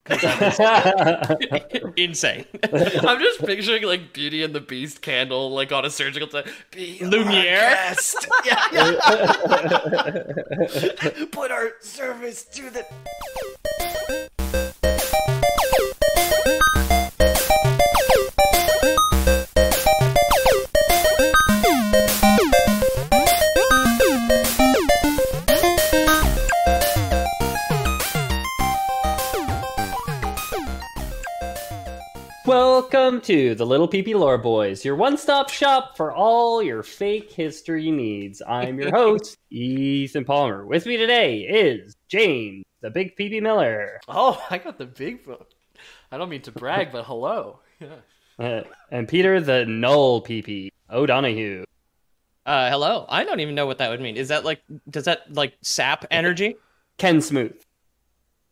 'cause that is insane. I'm just picturing like Beauty and the Beast candle like on a surgical table. Be Lumiere. our guest. Yeah. Put our service to the. Welcome to the Little Peepee Lore Boys, your one-stop shop for all your fake history needs. I'm your host, Ethan Palmer. With me today is James, the Big Peepee Miller. Oh, I got the big book. I don't mean to brag, but hello. Yeah. And Peter, the Null Peepee O'Donoghue. Hello. I don't even know what that would mean. Is that like, does that like sap energy? Ken Smooth.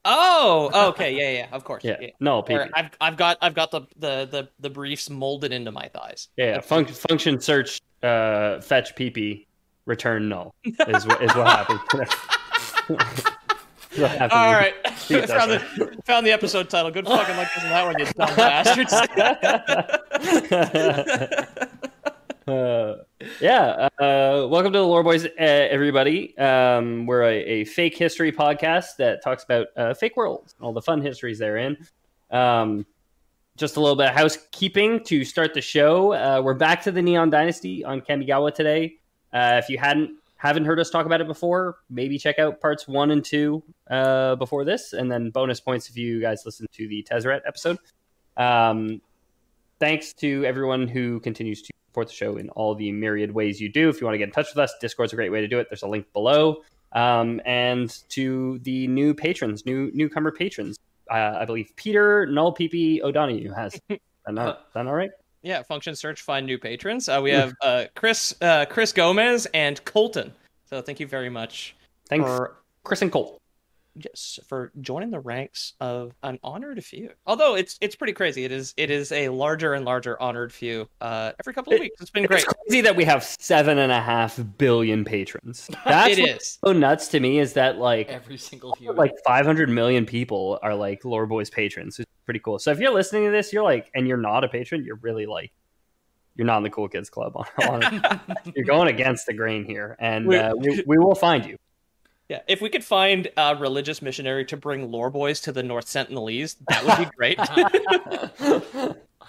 Oh, okay, yeah, of course. Yeah. Null Peepee. I've got the briefs molded into my thighs. Yeah, function search fetch Peepee return null is what happens. All right, found the episode title. Good fucking luck using that one, you dumb bastards. Welcome to the Lore Boys, everybody. We're a fake history podcast that talks about fake worlds and all the fun histories therein. Just a little bit of housekeeping to start the show. We're back to the Neon Dynasty on Kamigawa today. If you haven't heard us talk about it before, maybe check out parts 1 and 2 before this, and then bonus points if you guys listen to the Tezzeret episode. Thanks to everyone who continues to support the show in all the myriad ways you do. If you want to get in touch with us, Discord's a great way to do it. There's a link below. And to the new patrons, newcomer patrons, I believe Peter Null Peepee O'Donoghue has. Is that all right? Yeah, function search, find new patrons. We have Chris Gomez and Colton. So thank you very much. Thanks, Chris and Colt. Yes, for joining the ranks of an honored few. Although it's pretty crazy. It is a larger and larger honored few every couple of weeks. It's been great. It's crazy that we have 7.5 billion patrons. That's is so nuts to me. Is that like Every single human. like 500 million people are like Lore Boys patrons? It's pretty cool. So if you're listening to this, you're like, and you're not a patron, you're really like, you're not in the cool kids club. You're going against the grain here, and we will find you. Yeah, if we could find a religious missionary to bring Lore Boys to the North Sentinelese, that would be great.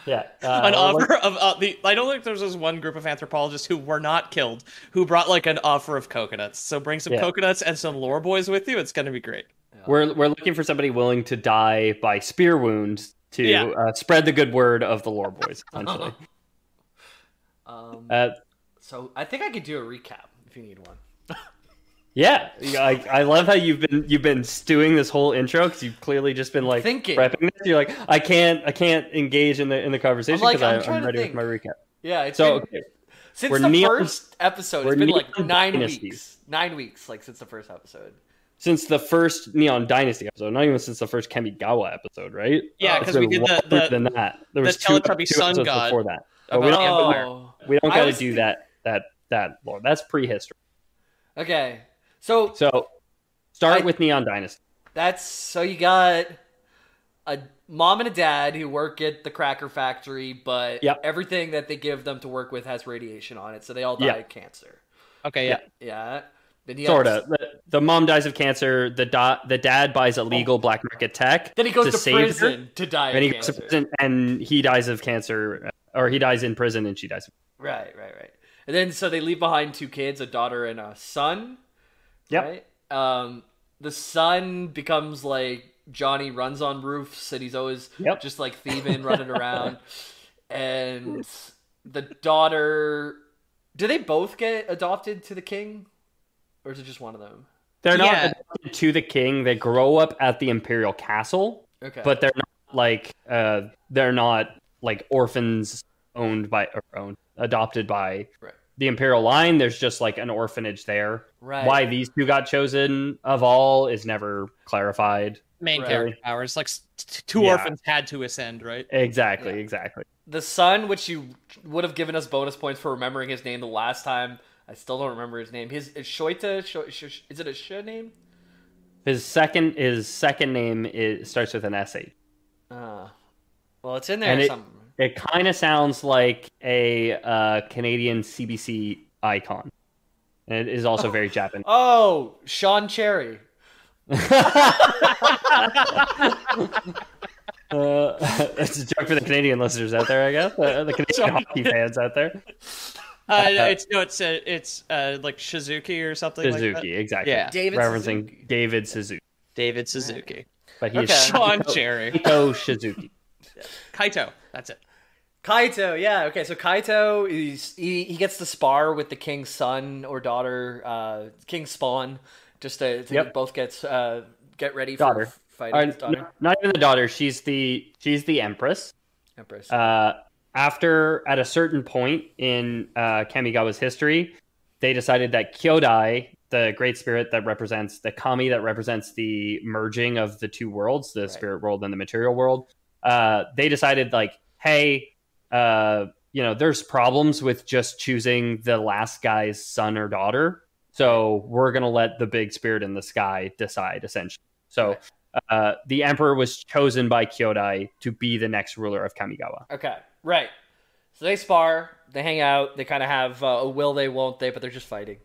Yeah, an offer of I don't think there's this one group of anthropologists who were not killed who brought like an offer of coconuts. So bring some coconuts and some Lore Boys with you. It's going to be great. We're looking for somebody willing to die by spear wounds to spread the good word of the Lore Boys. Essentially. So I think I could do a recap if you need one. Yeah, I love how you've been stewing this whole intro because you've clearly just been like thinking. Prepping this. You're like, I can't engage in the conversation because I'm ready with my recap. Yeah, it's so been, since the first episode, it's been like 9 weeks. 9 weeks, like since the first episode. Since the first Neon Dynasty episode, not even since the first Kamigawa episode, right? Yeah, because we did than that. There was two sun god before that. But we don't got to do that lore. That's prehistory. Okay. So start with Neon Dynasty. So you got a mom and a dad who work at the cracker factory, but everything that they give them to work with has radiation on it, so they all die of cancer. Okay, yeah. Then sort of. The mom dies of cancer. The dad buys illegal black market tech. Then he goes to save prison her, to die and of he cancer. goes to prison, and he dies of cancer, or he dies in prison, and she dies. Right. And then so they leave behind 2 kids, a daughter and a son. Yep. Right? The son becomes like Johnny runs on roofs, and he's always just like thieving, running around. And the daughter, do they both get adopted to the king, or is it just one of them? They're not adopted to the king. They grow up at the imperial castle. Okay, but they're not like orphans adopted by. Right. The imperial line. There's just like an orphanage there. Right. Why these 2 got chosen of all is never clarified. Main character powers, like 2 orphans had to ascend, right? Exactly. The son, which you would have given us bonus points for remembering his name the last time, I still don't remember his name. Is Shoita? Is it a Sh name? His second name starts with an SH. Well, it's in there. And it kind of sounds like a Canadian CBC icon. And it is also very Japanese. Oh, Sean Cherry. That's a joke for the Canadian listeners out there, I guess. The Canadian hockey fans out there. It's like Shizuki or something. Shizuki, like that. Exactly. Yeah, referencing Suzuki. David Suzuki. David Suzuki. But he's Sean Cherry. Kaito Shizuki. Kaito. That's it. Kaito, yeah, okay. So Kaito he gets to spar with the king's son or daughter, King's Spawn, just to both get ready for fighting. Daughter. Not even the daughter. She's the Empress. At a certain point in Kamigawa's history, they decided that Kyodai, the great spirit that represents the kami, that represents the merging of the two worlds, the spirit world and the material world, they decided like, hey, there's problems with just choosing the last guy's son or daughter. So we're going to let the big spirit in the sky decide, essentially. So the emperor was chosen by Kyodai to be the next ruler of Kamigawa. Okay, right. So they spar, they hang out, they kind of have a will they, won't they, but they're just fighting.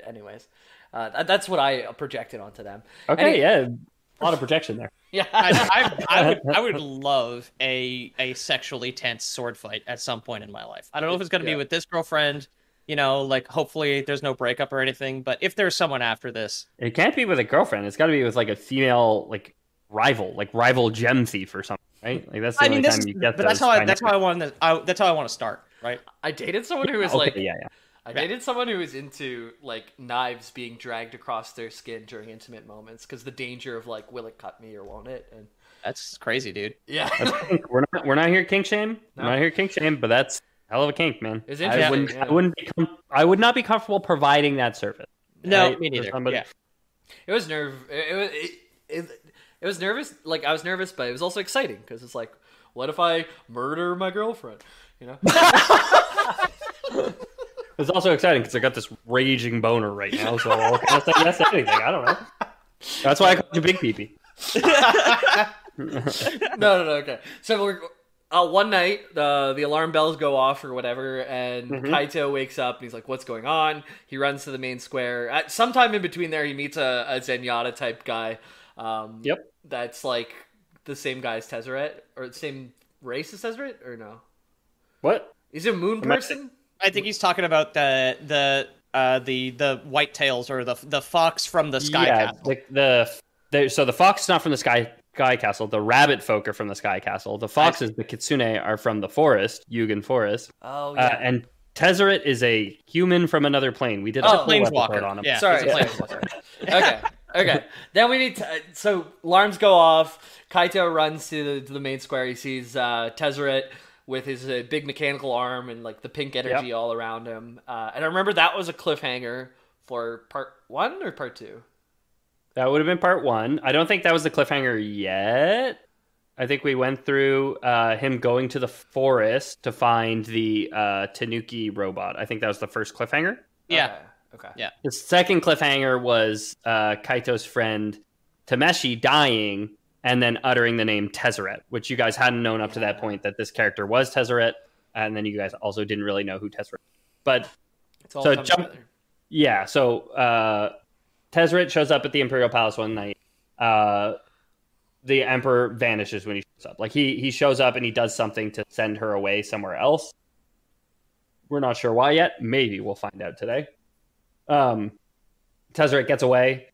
Anyways. That's what I projected onto them. Okay, yeah. A lot of projection there. Yeah, I would love a sexually tense sword fight at some point in my life. I don't know if it's going to be with this girlfriend, like hopefully there's no breakup or anything, but if there's someone after this. It can't be with a girlfriend. It's got to be with like a female rival gem thief or something, right? Like that's the only time you get. But that's how I want to start, right? I dated someone who was dated someone who was into like knives being dragged across their skin during intimate moments because the danger of like, will it cut me or won't it? And that's crazy, dude. Yeah, we're not here kink shame. No. We're not here kink shame, but that's hell of a kink, man. It's interesting. I would not be comfortable providing that service. No, right? Me neither. Yeah. It was it was nervous. Like I was nervous, but it was also exciting because it's like, what if I murder my girlfriend? It's also exciting because I got this raging boner right now, so I'll kind of say yes to anything. I don't know. That's why I called you Big Peepee. No, okay. So we're one night, the alarm bells go off or whatever, and Kaito wakes up and he's like, "What's going on?" He runs to the main square. Sometime in between there, he meets a Zenyatta type guy. That's like the same guy as Tezzeret, or the same race as Tezzeret, or no? What? Is it a moon person? I think he's talking about the white tails or the fox from the Sky Castle. So the fox is not from the Sky Castle. The rabbit folk are from the Sky Castle. The foxes, the kitsune, are from the forest, Yugen Forest. Oh yeah. And Tezzeret is a human from another plane. We did a planeswalker on him. Yeah, sorry. Okay. Then we need to. So alarms go off. Kaito runs to the main square. He sees Tezzeret with his big mechanical arm and like the pink energy all around him. And I remember that was a cliffhanger for part 1 or part 2. That would have been part 1. I don't think that was the cliffhanger yet. I think we went through him going to the forest to find the Tanuki robot. I think that was the first cliffhanger. Yeah. Okay. Yeah. The second cliffhanger was Kaito's friend Tameshi dying and then uttering the name Tezzeret, which you guys hadn't known up to that point that this character was Tezzeret, and then you guys also didn't really know who Tezzeret was. But it's all together. Yeah, so Tezzeret shows up at the Imperial Palace one night. The Emperor vanishes when he shows up. Like he shows up and he does something to send her away somewhere else. We're not sure why yet. Maybe we'll find out today. Tezzeret gets away.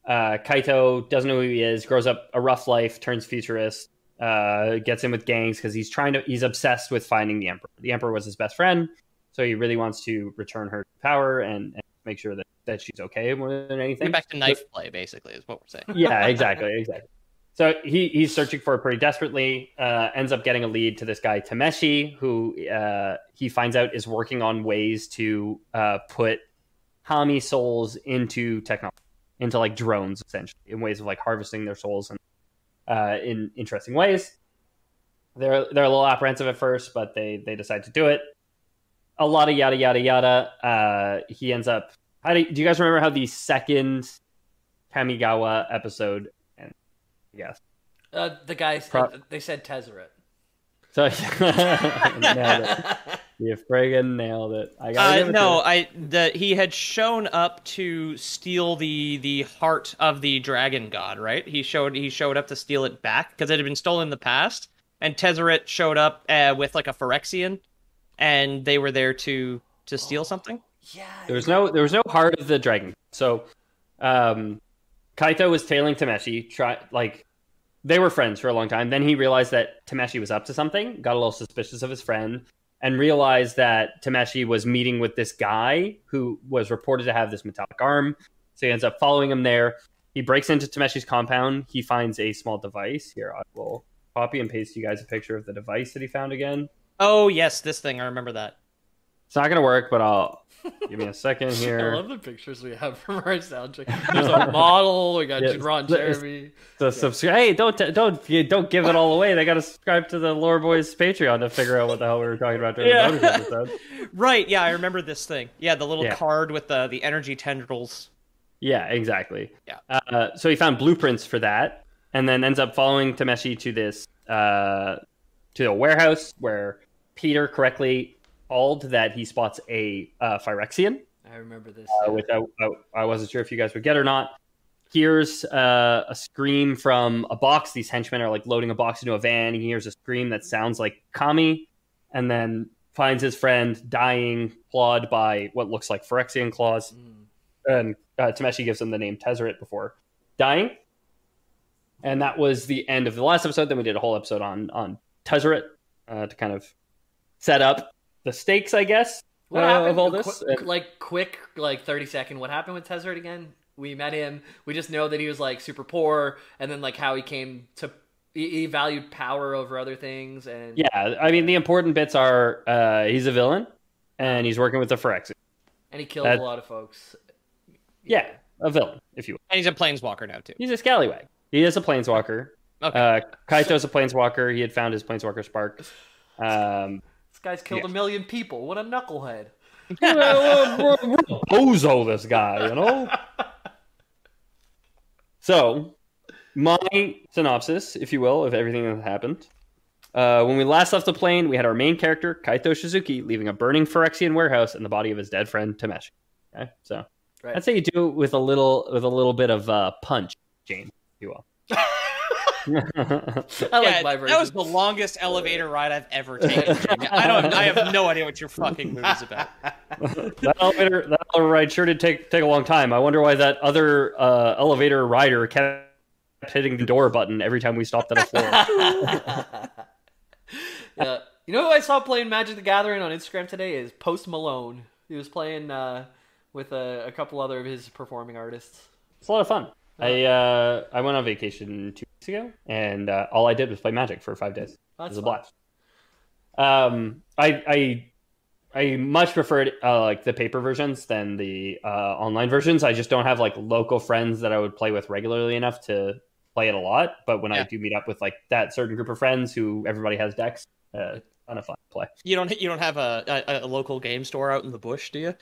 Kaito doesn't know who he is, grows up a rough life, turns futurist, gets in with gangs because he's obsessed with finding the Emperor. The Emperor was his best friend, so he really wants to return her to power and make sure that she's okay more than anything. Get back to knife play, basically, is what we're saying. Yeah, exactly. So he's searching for it pretty desperately, ends up getting a lead to this guy, Tameshi, who he finds out is working on ways to put Kami souls into technology. Into like drones, essentially, in ways of like harvesting their souls and in interesting ways. They're a little apprehensive at first, but they decide to do it. A lot of yada yada yada. He ends up. Do you guys remember how the second Kamigawa episode, and yes, the guys they said Tezzeret. So nailed it. You friggin' nailed it. I gotta give it to you. He had shown up to steal the heart of the dragon god, right? He showed up to steal it back because it had been stolen in the past, and Tezzeret showed up with like a Phyrexian, and they were there to steal something. Yeah. There was no heart of the dragon. So, Kaito was tailing Tameshi. They were friends for a long time. Then he realized that Tameshi was up to something, got a little suspicious of his friend, and realized that Tameshi was meeting with this guy who was reported to have this metallic arm. So he ends up following him there. He breaks into Tameshi's compound. He finds a small device. Here, I will copy and paste you guys a picture of the device that he found again. Oh, yes, this thing. I remember that. It's not going to work, but I'll... Give me a second here. I love the pictures we have from our soundtrack. There's a model. We got Ron Jeremy. Hey, don't give it all away. They got to subscribe to the Lore Boys Patreon to figure out what the hell we were talking about during the bonus episode. Right? Yeah, I remember this thing. Yeah, the little card with the energy tendrils. Yeah, exactly. Yeah. So he found blueprints for that, and then ends up following Tameshi to this to a warehouse where Peter correctly called that he spots a Phyrexian. I remember this. I wasn't sure if you guys would get or not. Hears a scream from a box. These henchmen are like loading a box into a van. He hears a scream that sounds like Kami, and then finds his friend dying, clawed by what looks like Phyrexian claws. And Tameshi gives him the name Tezzeret before dying. And that was the end of the last episode. Then we did a whole episode on Tezzeret to kind of set up the stakes, I guess, what happened? Of all this. Quick 30-second. What happened with Tezzeret again? We met him. We just know that he was like super poor, and then like how he came to he valued power over other things. And yeah, I mean the important bits are he's a villain, and he's working with the Phyrexian, and he killed a lot of folks. Yeah, a villain, if you will. And he's a planeswalker now too. He's a scallywag. He is a planeswalker. Okay. Kaito's a planeswalker. He had found his planeswalker spark. This guy's killed 1 million people. What a knucklehead. We're bozo, this guy, you know? So, my synopsis, if you will, of everything that happened. When we last left the plane, we had our main character, Kaito Shizuki, leaving a burning Phyrexian warehouse in the body of his dead friend, Tameshi. Okay, so I'd say you do it with a little bit of punch, James, if you will. I like my version. That was the longest elevator ride I've ever taken. I have no idea what your fucking movie's about. That elevator ride sure did take a long time. I wonder why that other elevator rider kept hitting the door button every time we stopped at a floor. Yeah. You know who I saw playing Magic the Gathering on Instagram today is Post Malone. He was playing with a couple other of his performing artists. It's a lot of fun. I went on vacation 2 weeks ago, and all I did was play Magic for 5 days. It was a blast. I much preferred like the paper versions than the online versions. I just don't have like local friends that I would play with regularly enough to play it a lot. But when I do meet up with like that certain group of friends who everybody has decks, ton of fun to play. You don't have a local game store out in the bush, do you?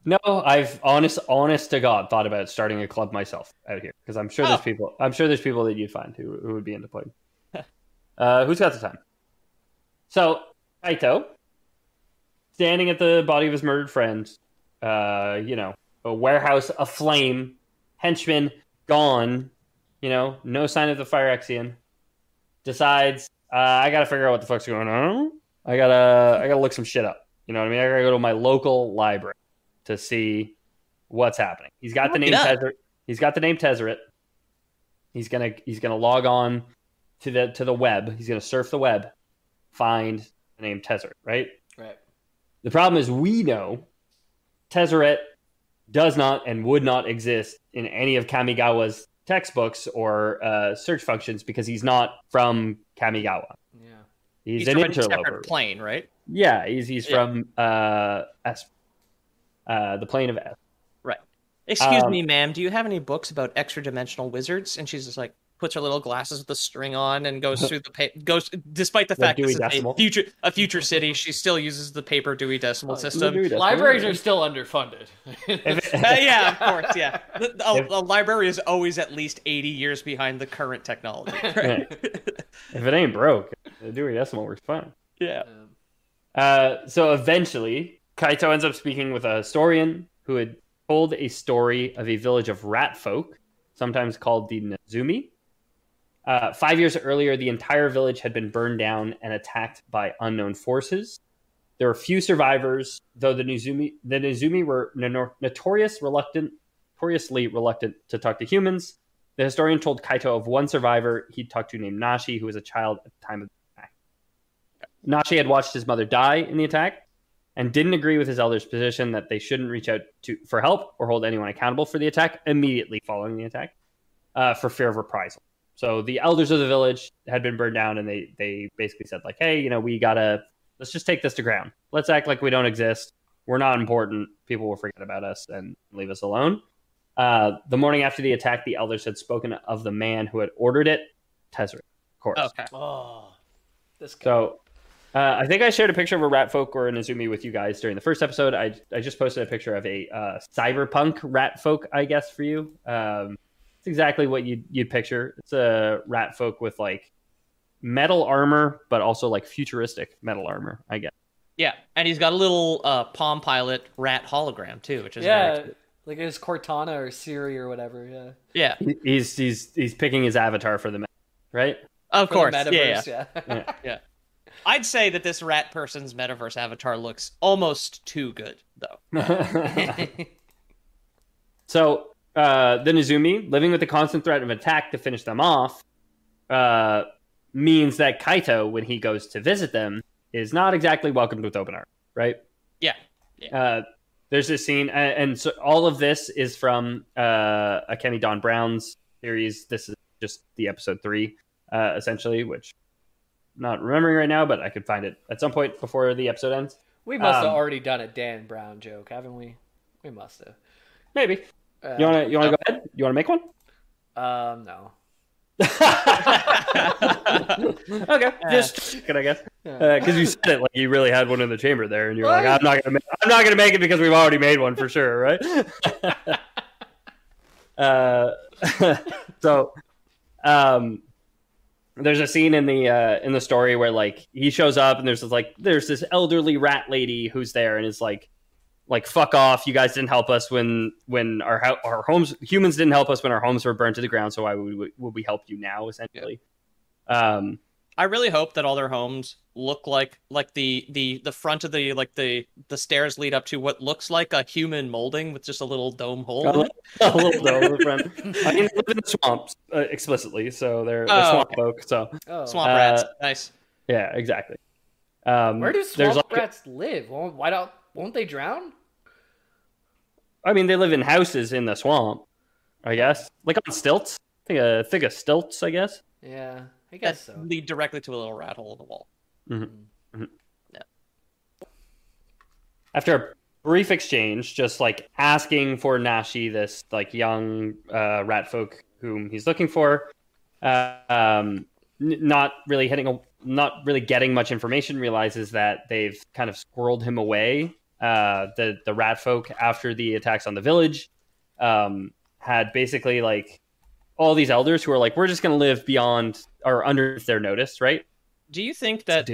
No, I've honest to God thought about starting a club myself out here because I'm sure there's people. I'm sure there's people that you'd find who would be into playing. Who's got the time? So Kaito, standing at the body of his murdered friend, a warehouse aflame, henchmen gone, no sign of the Phyrexian. Decides I gotta figure out what the fuck's going on. I gotta look some shit up. You know what I mean? I gotta go to my local library to see what's happening. He's got the name Tezzeret. He's got the name Tezzeret. He's gonna log on to the web. He's gonna surf the web, find the name Tezzeret. Right. Right. The problem is we know Tezzeret does not and would not exist in any of Kamigawa's textbooks or search functions because he's not from Kamigawa. Yeah. He's an an interloper. interloper. Plane, right? Yeah, he's from S. The plane of S. Right. Excuse me, ma'am. Do you have any books about extra-dimensional wizards? And she's just like, puts her little glasses with the string on and goes through goes despite the fact this is a future city, she still uses the paper Dewey Decimal System. Libraries are still underfunded. Yeah, of course, yeah. A library is always at least 80 years behind the current technology. Right? If it ain't broke, the Dewey Decimal works fine. Yeah. So eventually, Kaito ends up speaking with a historian who had told a story of a village of rat folk, sometimes called the Nezumi. 5 years earlier, the entire village had been burned down and attacked by unknown forces. There were few survivors, though the Nezumi were notoriously reluctant to talk to humans. The historian told Kaito of one survivor he'd talked to named Nashi, who was a child at the time of the attack. Nashi had watched his mother die in the attack, and didn't agree with his elders' position that they shouldn't reach out for help or hold anyone accountable for the attack immediately following the attack for fear of reprisal. So the elders of the village had been burned down, and they basically said, like, hey, let's just take this to ground. Let's act like we don't exist. We're not important. People will forget about us and leave us alone. The morning after the attack, the elders had spoken of the man who had ordered it, Tezzeret, of course. Okay. Oh, this guy. So... I think I shared a picture of a rat folk or an Nezumi with you guys during the first episode. I just posted a picture of a cyberpunk rat folk, I guess, for you. It's exactly what you'd picture. It's a rat folk with like metal armor, but also like futuristic metal armor, I guess. Yeah, and he's got a little Palm Pilot rat hologram too, which is very cool. Like his Cortana or Siri or whatever. Yeah. He's picking his avatar for the meta, right? Of course, yeah. I'd say that this rat person's metaverse avatar looks almost too good, though. So, the Nezumi, living with the constant threat of attack to finish them off, means that Kaito, when he goes to visit them, is not exactly welcomed with open arms, right? Yeah. There's this scene, and so all of this is from Akemi Dawn Brown's series. This is just the episode 3, essentially, which... not remembering right now, but I could find it at some point before the episode ends. We must have already done a Dan Brown joke, haven't we? We must have. Maybe. You wanna go ahead? You wanna make one? No. Okay, just good, I guess. Because you said it like you really had one in the chamber there, and you're like, I'm not gonna make it because we've already made one for sure, right? There's a scene in the story where like he shows up and there's this elderly rat lady who's there and is like fuck off, you guys didn't help us when our homes, humans didn't help us when our homes were burned to the ground, so why would we help you now, essentially. I really hope that all their homes look like the front of the stairs lead up to what looks like a human molding with just a little dome hole. A little dome in the front. I mean, they live in the swamps explicitly, so they're swamp folk. So swamp rats, nice. Yeah, exactly. Where do swamp rats live? Won't they drown? I mean, they live in houses in the swamp, I guess, like on stilts. I think of stilts, I guess. Yeah. I guess so. Lead directly to a little rat hole in the wall. Mm-hmm. Mm-hmm. Yeah. After a brief exchange, just like asking for Nashi, this like young rat folk whom he's looking for, not really getting much information, realizes that they've kind of squirreled him away. The rat folk, after the attacks on the village, had basically like all these elders who are like, we're just going to live beyond or underneath their notice, right? Do you think that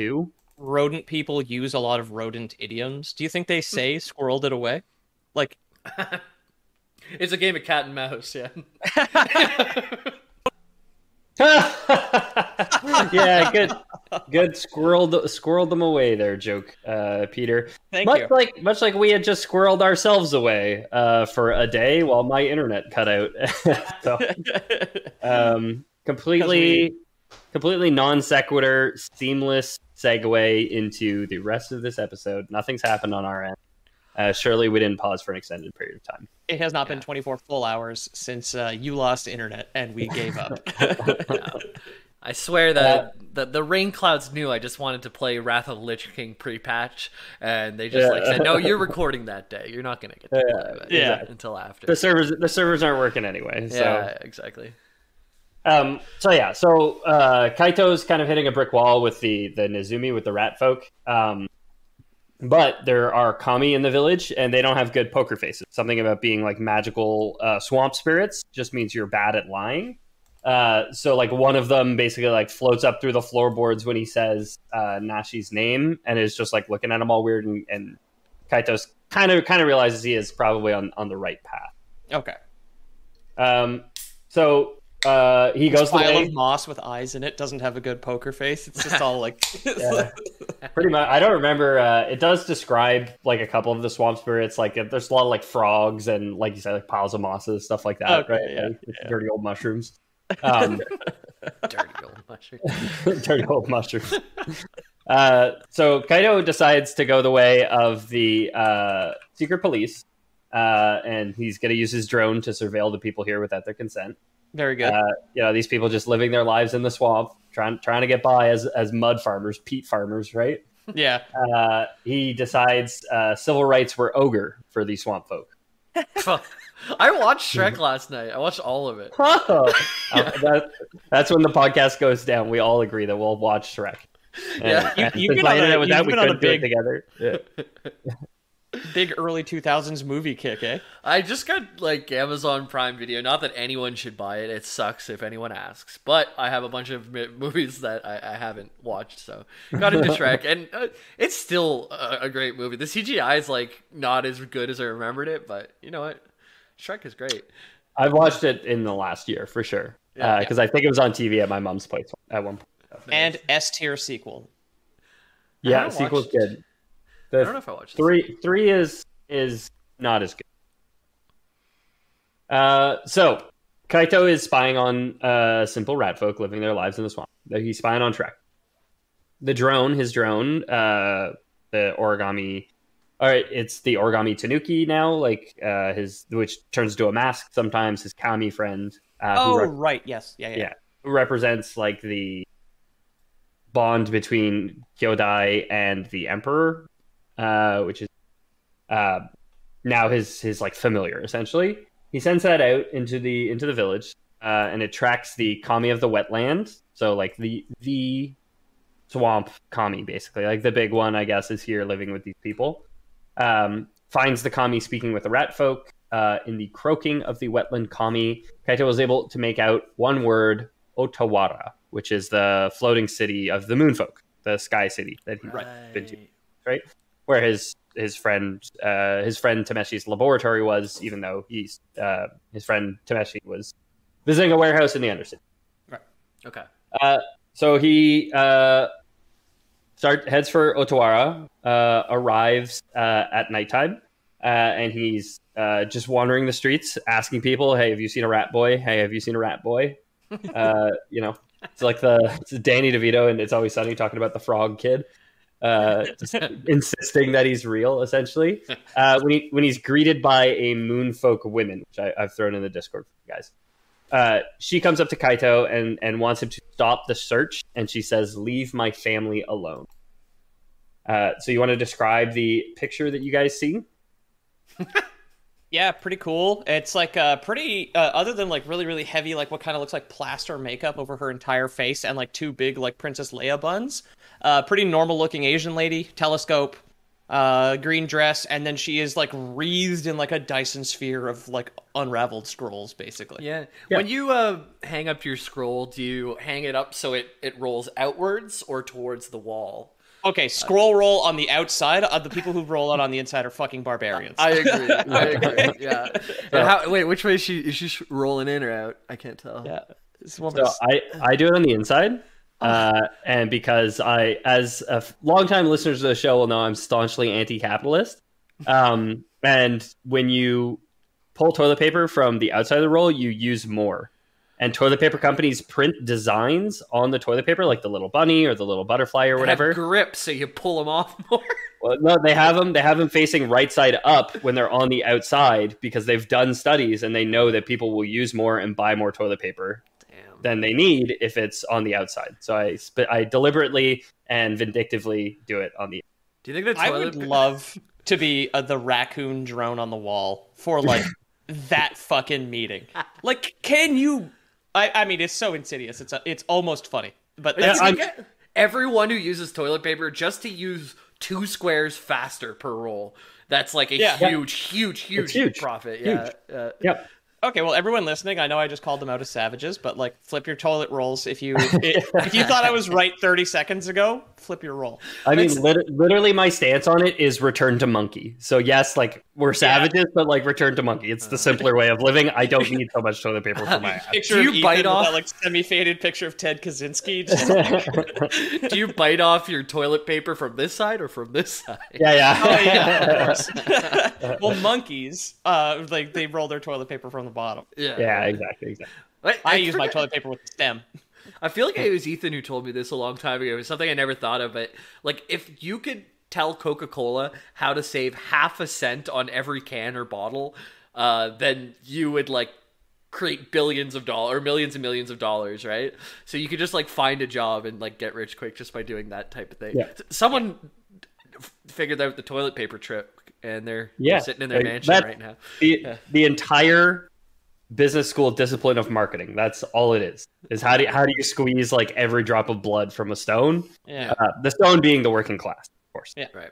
rodent people use a lot of rodent idioms? Do you think they say squirreled it away? Like, it's a game of cat and mouse, yeah. Yeah, good squirreled them away there, joke, Peter. Thank you. Much like we had just squirreled ourselves away for a day while my internet cut out. So, completely non sequitur, seamless segue into the rest of this episode. Nothing's happened on our end. Surely we didn't pause for an extended period of time. It has not been 24 full hours since you lost internet and we gave up. No. I swear that the rain clouds knew I just wanted to play Wrath of the Lich King pre-patch, and they just said, "No, you're recording that day. You're not gonna get to play it until after." The servers aren't working anyway. So. Yeah, exactly. Kaito's kind of hitting a brick wall with the Nezumi, with the rat folk. But there are kami in the village, and they don't have good poker faces. Something about being like magical swamp spirits just means you're bad at lying. So like one of them basically like floats up through the floorboards when he says Nashi's name, and is just like looking at him all weird, and Kaito's kind of realizes he is probably on the right path. Okay. So he goes the pile way of moss with eyes in it doesn't have a good poker face. It's just all like pretty much. I don't remember. It does describe like a couple of the swamp spirits. Like there's a lot of like frogs and, like you said, like piles of mosses, stuff like that. Okay, right? yeah, Like, dirty old mushrooms. Dirty old mushrooms. Dirty old mushrooms. So Kaito decides to go the way of the secret police, and he's going to use his drone to surveil the people here without their consent. Very good. These people just living their lives in the swamp, trying to get by as mud farmers, peat farmers, right? Yeah. He decides civil rights were ogre for these swamp folk. I watched Shrek last night. I watched all of it. That's when the podcast goes down. We all agree that we'll watch Shrek. You've been on a big together. Yeah. Big early 2000s movie kick, eh? I just got like Amazon Prime Video. Not that anyone should buy it. It sucks if anyone asks. But I have a bunch of movies that I haven't watched, so got into Shrek, and it's still a great movie. The CGI is like not as good as I remembered it, but you know what? Shrek is great. I've watched it in the last year for sure, because I think it was on TV at my mom's place at one point. And S tier sequel. Yeah, sequel's good. I don't know if I watched three is not as good. So Kaito is spying on simple rat folk living their lives in the swamp. He's spying on Shrek. His drone, the origami. All right, it's the origami tanuki now, like which turns into a mask sometimes. His kami friend. Right. Yes. Yeah. Who represents like the bond between Kyodai and the Emperor. Which is now his like familiar, essentially. He sends that out into the village, and it tracks the kami of the wetland. So like the swamp kami, basically, like the big one, I guess, is here living with these people. Finds the kami speaking with the rat folk. In the croaking of the wetland kami, Kaito was able to make out one word, Otawara, which is the floating city of the moonfolk, the sky city that he's been to, right? Where his friend Tameshi's laboratory was, even though his friend Tameshi was visiting a warehouse in the Undercity. Right. Okay. So he heads for Otawara, arrives at nighttime, and he's just wandering the streets, asking people, "Hey, have you seen a rat boy? Hey, have you seen a rat boy?" It's like it's Danny DeVito, and It's Always Sunny talking about the frog kid. Just insisting that he's real, essentially. When he's greeted by a moonfolk woman, which I've thrown in the Discord for you guys, she comes up to Kaito and wants him to stop the search, and she says, "Leave my family alone." So you want to describe the picture that you guys see? Yeah, pretty cool. It's like pretty other than like really, really heavy, like what kind of looks like plaster makeup over her entire face, and like two big like Princess Leia buns. Pretty normal looking Asian lady, telescope, green dress, and then she is like wreathed in like a Dyson sphere of like unraveled scrolls, basically. Yeah. When you hang up your scroll, do you hang it up so it rolls outwards or towards the wall? Okay, scroll roll on the outside. The people who roll out on the inside are fucking barbarians. I agree. Yeah. And wait, which way is she rolling in or out? I can't tell. Yeah. So I do it on the inside. And because as longtime listeners of the show will know, I'm staunchly anti-capitalist. And when you pull toilet paper from the outside of the roll, you use more. And toilet paper companies print designs on the toilet paper, like the little bunny or the little butterfly or whatever. They have grip, so you pull them off more. Well, no, they have them facing right side up when they're on the outside, because they've done studies and they know that people will use more and buy more toilet paper than they need if it's on the outside. So I deliberately and vindictively do it on the. Do you think I would love to be the raccoon drone on the wall for like that fucking meeting? Like, can you I mean, it's so insidious. It's almost funny. But everyone who uses toilet paper just to use 2 squares faster per roll. That's like a huge profit. Huge. Yeah. Okay, well, everyone listening, I know I just called them out as savages, but like, flip your toilet rolls. If you thought I was right 30 seconds ago, flip your roll. I mean, literally, my stance on it is return to monkey. So yes, like we're savages, but like return to monkey. It's the simpler way of living. I don't need so much toilet paper for my ass. Picture do you bite off that, like semi-faded picture of Ted Kaczynski? Do you bite off your toilet paper from this side or from this side? Yeah. Oh yeah, of course. Well, monkeys, like they roll their toilet paper from the bottom. Yeah, exactly. I use my toilet paper with the stem. I feel like it was Ethan who told me this a long time ago. It was something I never thought of, but like if you could tell Coca-Cola how to save half a cent on every can or bottle, then you would like create billions of dollars or millions and millions of dollars, right? So you could just like find a job and like get rich quick just by doing that type of thing. Yeah. Someone figured out the toilet paper trick, and they're sitting in their mansion right now. The entire business school discipline of marketing. That's all it is how do you squeeze like every drop of blood from a stone? Yeah. The stone being the working class, of course. Yeah. Right.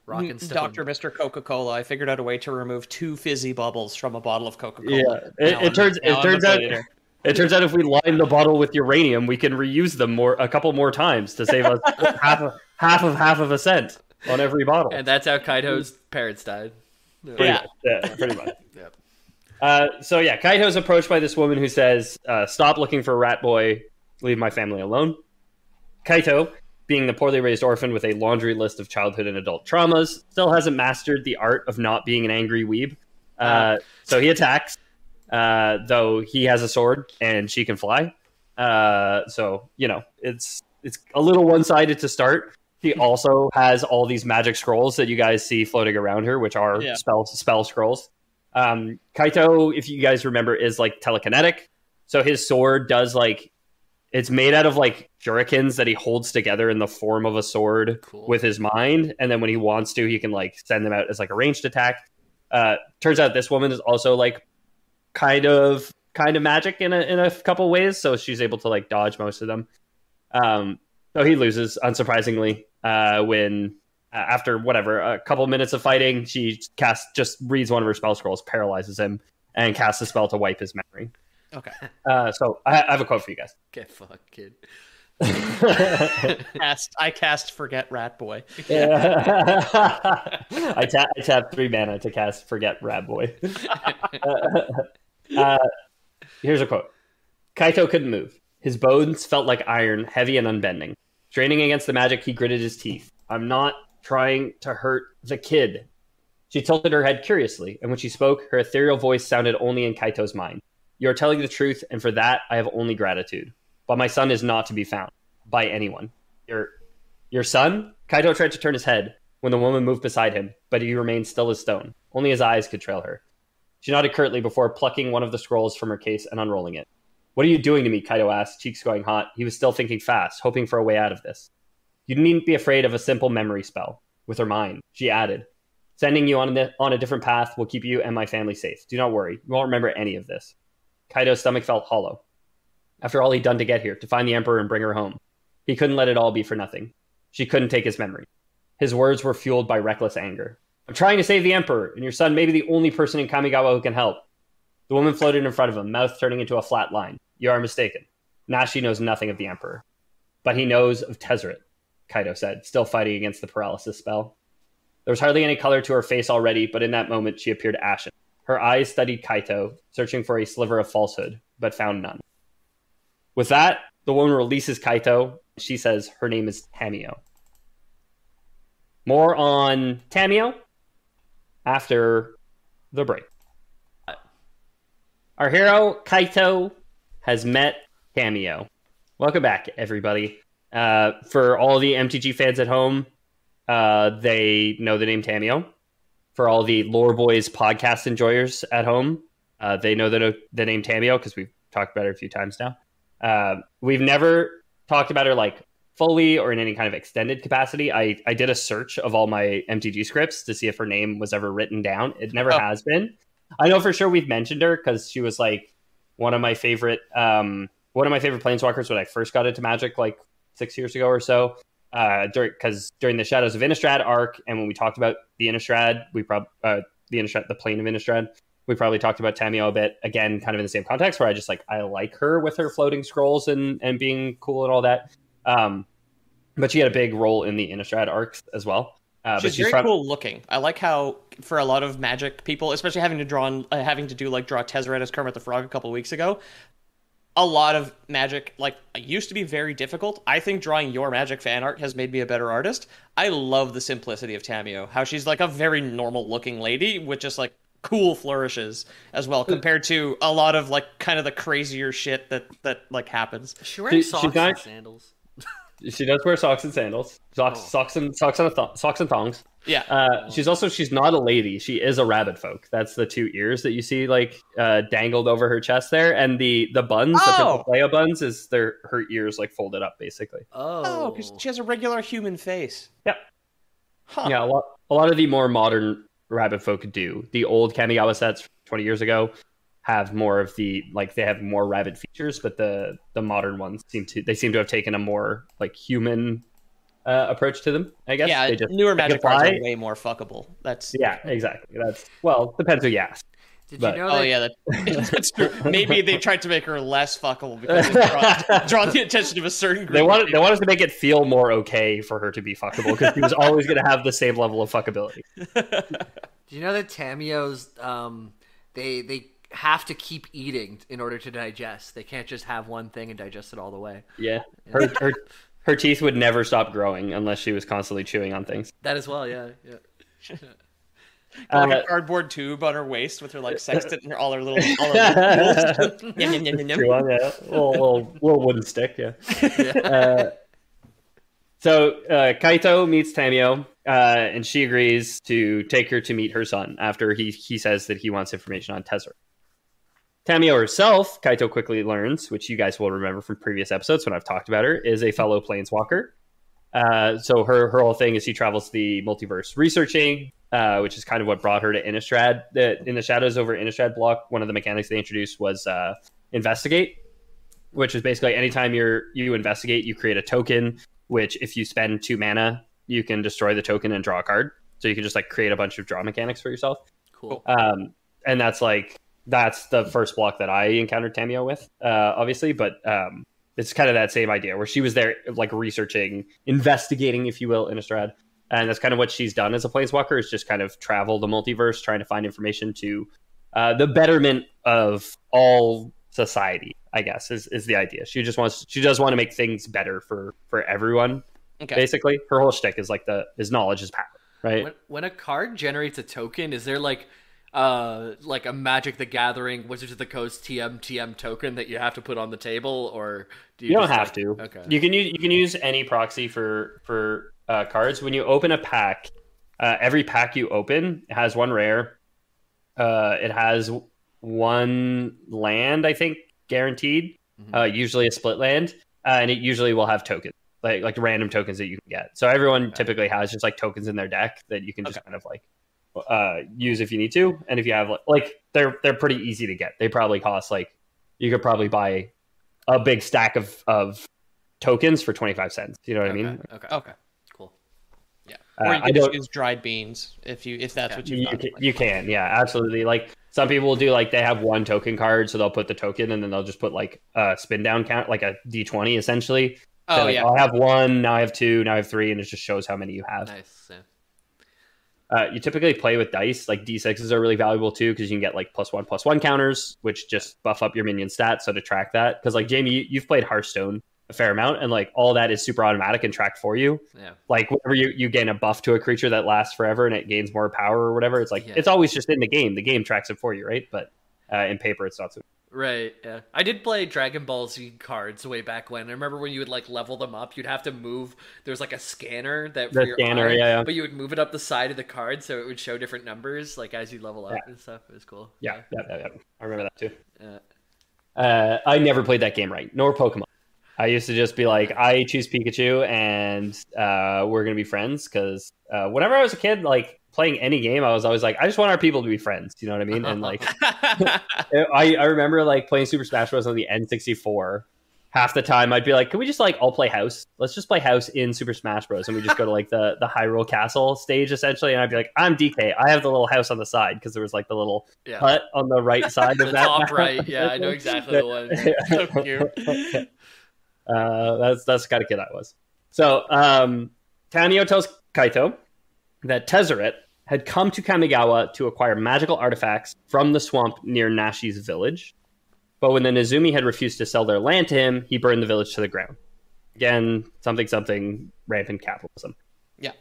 Rockin' stone. Dr. Mr. Coca-Cola. I figured out a way to remove 2 fizzy bubbles from a bottle of Coca-Cola. Yeah. It turns out if we line the bottle with uranium, we can reuse them a couple more times to save us half of a cent on every bottle. And that's how Kaito's parents died. Yeah, pretty much. So Kaito's approached by this woman who says, stop looking for a rat boy, leave my family alone. Kaito, being the poorly raised orphan with a laundry list of childhood and adult traumas, still hasn't mastered the art of not being an angry weeb. So he attacks, though he has a sword and she can fly. So, it's a little one-sided to start. He also has all these magic scrolls that you guys see floating around her, which are spell scrolls. Kaito, if you guys remember, is like telekinetic. So his sword does like, it's made out of like shurikens that he holds together in the form of a sword with his mind. And then when he wants to, he can like send them out as like a ranged attack. Turns out this woman is also like kind of magic in a couple ways. So she's able to like dodge most of them. So he loses, unsurprisingly, when after a couple minutes of fighting, she just reads one of her spell scrolls, paralyzes him, and casts a spell to wipe his memory. Okay. So I have a quote for you guys. Get fucked, kid. I cast Forget Rat Boy. I tap 3 mana to cast Forget Rat Boy. Here's a quote. Kaito couldn't move. His bones felt like iron, heavy and unbending. Straining against the magic, he gritted his teeth. I'm not trying to hurt the kid. She tilted her head curiously, and when she spoke, her ethereal voice sounded only in Kaito's mind. You are telling the truth, and for that, I have only gratitude. But my son is not to be found by anyone. Your son? Kaito tried to turn his head when the woman moved beside him, but he remained still as stone. Only his eyes could trail her. She nodded curtly before plucking one of the scrolls from her case and unrolling it. What are you doing to me? Kaito asked, cheeks going hot. He was still thinking fast, hoping for a way out of this. You needn't be afraid of a simple memory spell. With her mind, she added, sending you on a different path will keep you and my family safe. Do not worry. You won't remember any of this. Kaito's stomach felt hollow. After all he'd done to get here, to find the Emperor and bring her home. He couldn't let it all be for nothing. She couldn't take his memory. His words were fueled by reckless anger. I'm trying to save the Emperor, and your son may be the only person in Kamigawa who can help. The woman floated in front of him, mouth turning into a flat line. You are mistaken. Nashi knows nothing of the Emperor. But he knows of Tezzeret, Kaito said, still fighting against the paralysis spell. There was hardly any color to her face already, but in that moment she appeared ashen. Her eyes studied Kaito, searching for a sliver of falsehood, but found none. With that, the woman releases Kaito. She says her name is Tamiyo. More on Tamiyo after the break. Our hero, Kaito, has met Tamiyo. Welcome back, everybody. For all the MTG fans at home, they know the name Tamiyo. For all the Lore Boys podcast enjoyers at home, they know the name Tamiyo because we've talked about her a few times now. We've never talked about her like fully or in any kind of extended capacity. I did a search of all my MTG scripts to see if her name was ever written down. It never has been. I know for sure we've mentioned her because she was like one of my favorite planeswalkers when I first got into Magic, like 6 years ago or so. During the Shadows of Innistrad arc, and when we talked about the Innistrad, the plane of Innistrad, we probably talked about Tamiyo a bit, again, kind of in the same context, where I like her with her floating scrolls and being cool and all that. But she had a big role in the Innistrad arcs as well. She's very cool looking. I like how for a lot of Magic people, especially having to draw Tezzeret as Kermit the Frog a couple weeks ago, a lot of Magic used to be very difficult. I think drawing your Magic fan art has made me a better artist. I love the simplicity of Tamiyo, how she's like a very normal looking lady with just like cool flourishes as well, compared to a lot of like kind of the crazier shit that like happens. She wears socks and sandals. She does wear socks and sandals, socks and thongs. Yeah. She's not a lady. She is a rabbit folk. That's the two ears that you see like dangled over her chest there, and the buns, the Princess Leia buns, is her ears like folded up basically. Oh, because she has a regular human face. Yep. Huh. Yeah, a lot of the more modern rabbit folk do. The old Kamigawa sets 20 years ago have more of they have more rabbit features, but the modern ones seem to have taken a more like human approach to them, I guess. Yeah, newer Magic cards are way more fuckable. Yeah, exactly. Depends who you ask. Did you know that's true. Maybe they tried to make her less fuckable because they drawn the attention of a certain group. They wanted to make it feel more okay for her to be fuckable, because she was always going to have the same level of fuckability. Do you know that Tamiyos, they have to keep eating in order to digest? They can't just have one thing and digest it all the way. Yeah. Her teeth would never stop growing unless she was constantly chewing on things. That as well, yeah. Like a cardboard tube on her waist with her like sextant and all her little little wooden stick, yeah. So Kaito meets Tamiyo, and she agrees to take her to meet her son after he says that he wants information on Tezzeret. Tamiyo herself, Kaito quickly learns, which you guys will remember from previous episodes when I've talked about her, is a fellow planeswalker. So her whole thing is she travels the multiverse researching, which is kind of what brought her to Innistrad. In the Shadows over Innistrad block, one of the mechanics they introduced was investigate, which is basically anytime you investigate, you create a token, which if you spend 2 mana, you can destroy the token and draw a card. So you can just like create a bunch of draw mechanics for yourself. Cool. And that's the first block that I encountered Tamiyo with, obviously, but it's kind of that same idea where she was there like researching, investigating, if you will, Innistrad. And that's kind of what she's done as a planeswalker, is just kind of travel the multiverse, trying to find information to the betterment of all society, I guess, is the idea. She does want to make things better for everyone. Okay. Basically, her whole shtick is is knowledge is power, right? When a card generates a token, is there like a Magic the Gathering Wizards of the Coast TM token that you have to put on the table, or do you don't have to? Okay. You can use any proxy for cards. When you open a pack, every pack you open has one rare. It has one land, I think, guaranteed. Usually a split land, and it usually will have tokens, like random tokens that you can get. So everyone typically has just like tokens in their deck that you can just kind of like use if you need to. And if you have they're pretty easy to get. They probably cost you could probably buy a big stack of tokens for 25 cents. You know what I mean? Okay. Cool. Yeah. Or you can just use dried beans if that's what you've done. You can, yeah, absolutely. Like some people will do they have one token card, so they'll put the token and then they'll just put a spin down count, like a D20 essentially. Oh, yeah. I have 1, now I have 2, now I have 3, and it just shows how many you have. Nice. Yeah. You typically play with dice. Like D6s are really valuable too, because you can get +1/+1 counters, which just buff up your minion stats. So to track that, because Jamie, you've played Hearthstone a fair amount, and all that is super automatic and tracked for you. Yeah. Whenever you gain a buff to a creature that lasts forever and it gains more power or whatever, it's it's always just in the game. The game tracks it for you, right? But in paper, it's not so. Right, yeah. I did play Dragon Ball Z cards way back when. I remember when you would level them up, you'd have to move. There's a scanner for your scanner, eye, but you would move it up the side of the card so it would show different numbers as you level up and stuff. It was cool. Yeah. I remember that too. I never played that game right, nor Pokemon. I used to just be I choose Pikachu and we're gonna be friends, because whenever I was a kid, playing any game, I was always like, I just want our people to be friends. You know what I mean? And like, I remember like playing Super Smash Bros. On the N64. Half the time I'd be like, can we just like all play house? Let's just play house in Super Smash Bros. And we just go to like the Hyrule Castle stage essentially. And I'd be like, I'm DK. I have the little house on the side because there was like the little hut on the right side of that. Top map. right. Yeah, I know exactly the one. So cute. That's the kind of kid I was. So Tamio tells Kaito that Tezzeret had come to Kamigawa to acquire magical artifacts from the swamp near Nashi's village. But when the Nezumi had refused to sell their land to him, he burned the village to the ground. Again, something, rampant capitalism. Yeah.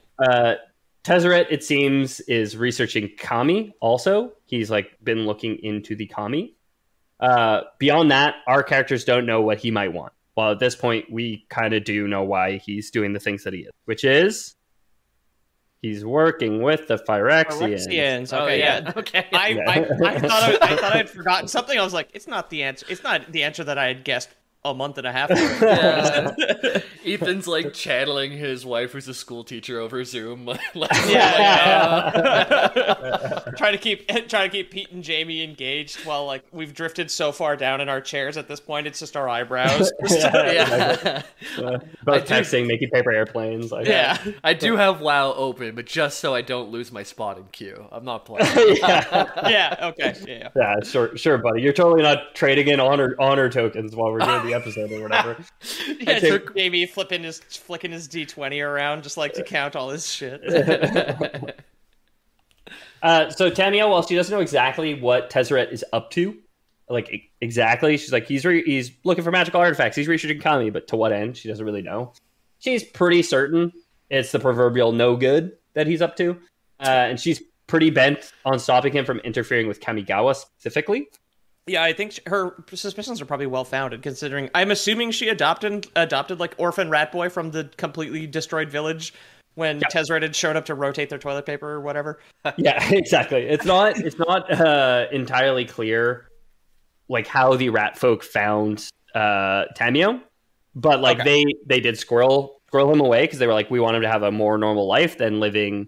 Tezzeret, it seems, is researching Kami also. He's like been looking into the Kami. Beyond that, our characters don't know what he might want. Well, at this point, we kind of do know why he's doing the things that he is, which is he's working with the Phyrexians. Okay, yeah. Okay. I thought I'd forgotten something. I was like, it's not the answer. It's not the answer that I had guessed a month and a half ago. Yeah. Ethan's like channeling his wife, who's a school teacher, over Zoom. Trying to keep Pete and Jamie engaged while like we've drifted so far down in our chairs at this point. It's just our eyebrows. Both texting, making paper airplanes. Like, I do have WoW open, but just so I don't lose my spot in queue. I'm not playing. Okay. Yeah, sure, buddy. You're totally not trading in honor tokens while we're doing the episode or whatever. Took Jamie flicking his D20 around just like to count all his shit. So Tamio, while she doesn't know exactly what Tezzeret is up to, like exactly, she's like he's looking for magical artifacts. He's researching Kami, but to what end? She doesn't really know. She's pretty certain it's the proverbial no good that he's up to, and she's pretty bent on stopping him from interfering with Kamigawa specifically. Yeah, I think her suspicions are probably well founded, considering I'm assuming she adopted like orphan rat boy from the completely destroyed village when Tezzeret had showed up to rotate their toilet paper or whatever. Yeah, exactly. It's not entirely clear like how the rat folk found Tamio, but like they did squirrel him away because they were like, we want him to have a more normal life than living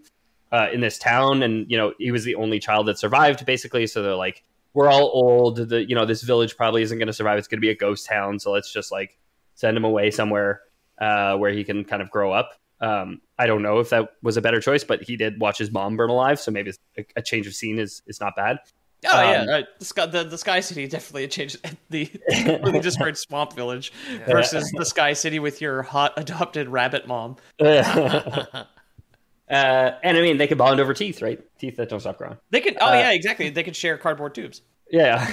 in this town, and he was the only child that survived basically. So they're like, we're all old. This village probably isn't going to survive. It's going to be a ghost town. So let's just like send him away somewhere where he can kind of grow up. I don't know if that was a better choice, but he did watch his mom burn alive. So maybe a change of scene is not bad. The Sky City definitely changed the really destroyed swamp village versus the Sky City with your hot adopted rabbit mom. And I mean, they could bond over teeth, right? Teeth that don't stop growing. They could. Exactly. They could share cardboard tubes. Yeah.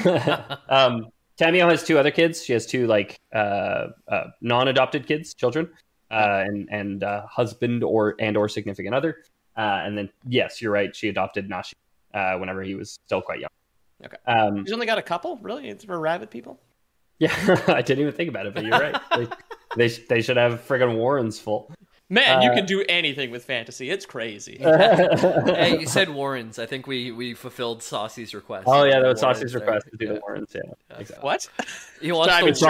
Tamio has two other kids. She has two like non-adopted children, and husband or significant other. And then yes, you're right. She adopted Nashi whenever he was still quite young. Okay. She's only got a couple. Really, it's for rabbit people. Yeah, I didn't even think about it, but you're right. They should have friggin' Warrens full. Man, you can do anything with fantasy. It's crazy. Hey, you said Warrens. I think we fulfilled Saucy's request. Oh yeah, that was Saucy's request to do the Warrens. Yeah, exactly. What? He wants